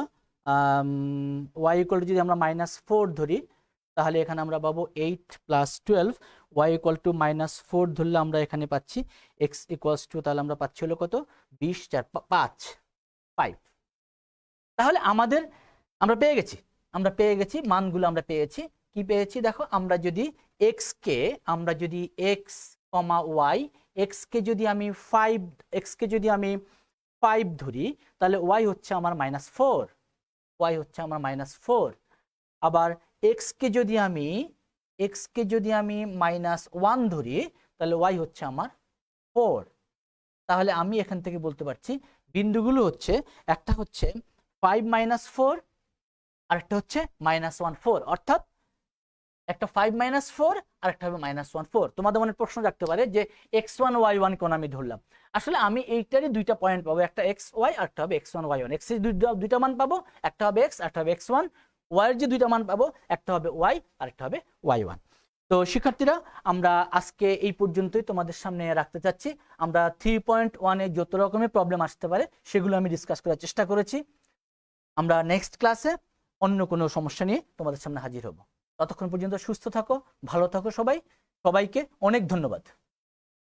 y ইকুয়াল টু যদি আমরা -4 ধরি তাহলে এখানে আমরা পাবো 8 প্লাস 12, y ইকুয়াল টু -4 ধরলে আমরা এখানে পাচ্ছি x ইকুয়ালস টু, তাহলে আমরা পাচ্ছি হলো কত 20 4 5। তাহলে আমরা পেয়ে গেছি মানগুলো আমরা পেয়েছি। কি পেয়েছি দেখো, আমরা যদি x কে y x কে যদি আমি 5 ধরি তাহলে y হচ্ছে আমার -4, আবার x কে যদি আমি -1 ধরি তাহলে y হচ্ছে আমার 4। তাহলে আমি এখান থেকে বলতে পারছি বিন্দুগুলো হচ্ছে, একটা হচ্ছে 5 - 4 আর একটা হচ্ছে -1 4, অর্থাৎ একটা 5 - 4 আর একটা হবে -1 4। তোমাদের মনে প্রশ্ন রাখতে পারে যে x1 y1 কোন আমি ধরলাম। আসলে আমি এইটারই দুইটা পয়েন্ট পাবো, একটা xy আর একটা হবে x1 y1। x এর দুইটা মান পাবো, একটা হবে x আর একটা হবে x1। y এর যে দুইটা মান পাবো, একটা হবে y আর একটা হবে y1। তো শিক্ষার্থীরা, আমরা আজকে এই পর্যন্তই তোমাদের সামনে রাখতে চাচ্ছি। আমরা 3.1 এ যত রকমের প্রবলেম আসতে পারে সেগুলো আমি ডিসকাস করার চেষ্টা করেছি। আমরা নেক্সট ক্লাসে অন্য কোনো সমস্যা নিয়ে তোমাদের সামনে হাজির হব। ততক্ষণ পর্যন্ত সুস্থ থাকো, ভালো থাকো সবাইকে অনেক ধন্যবাদ।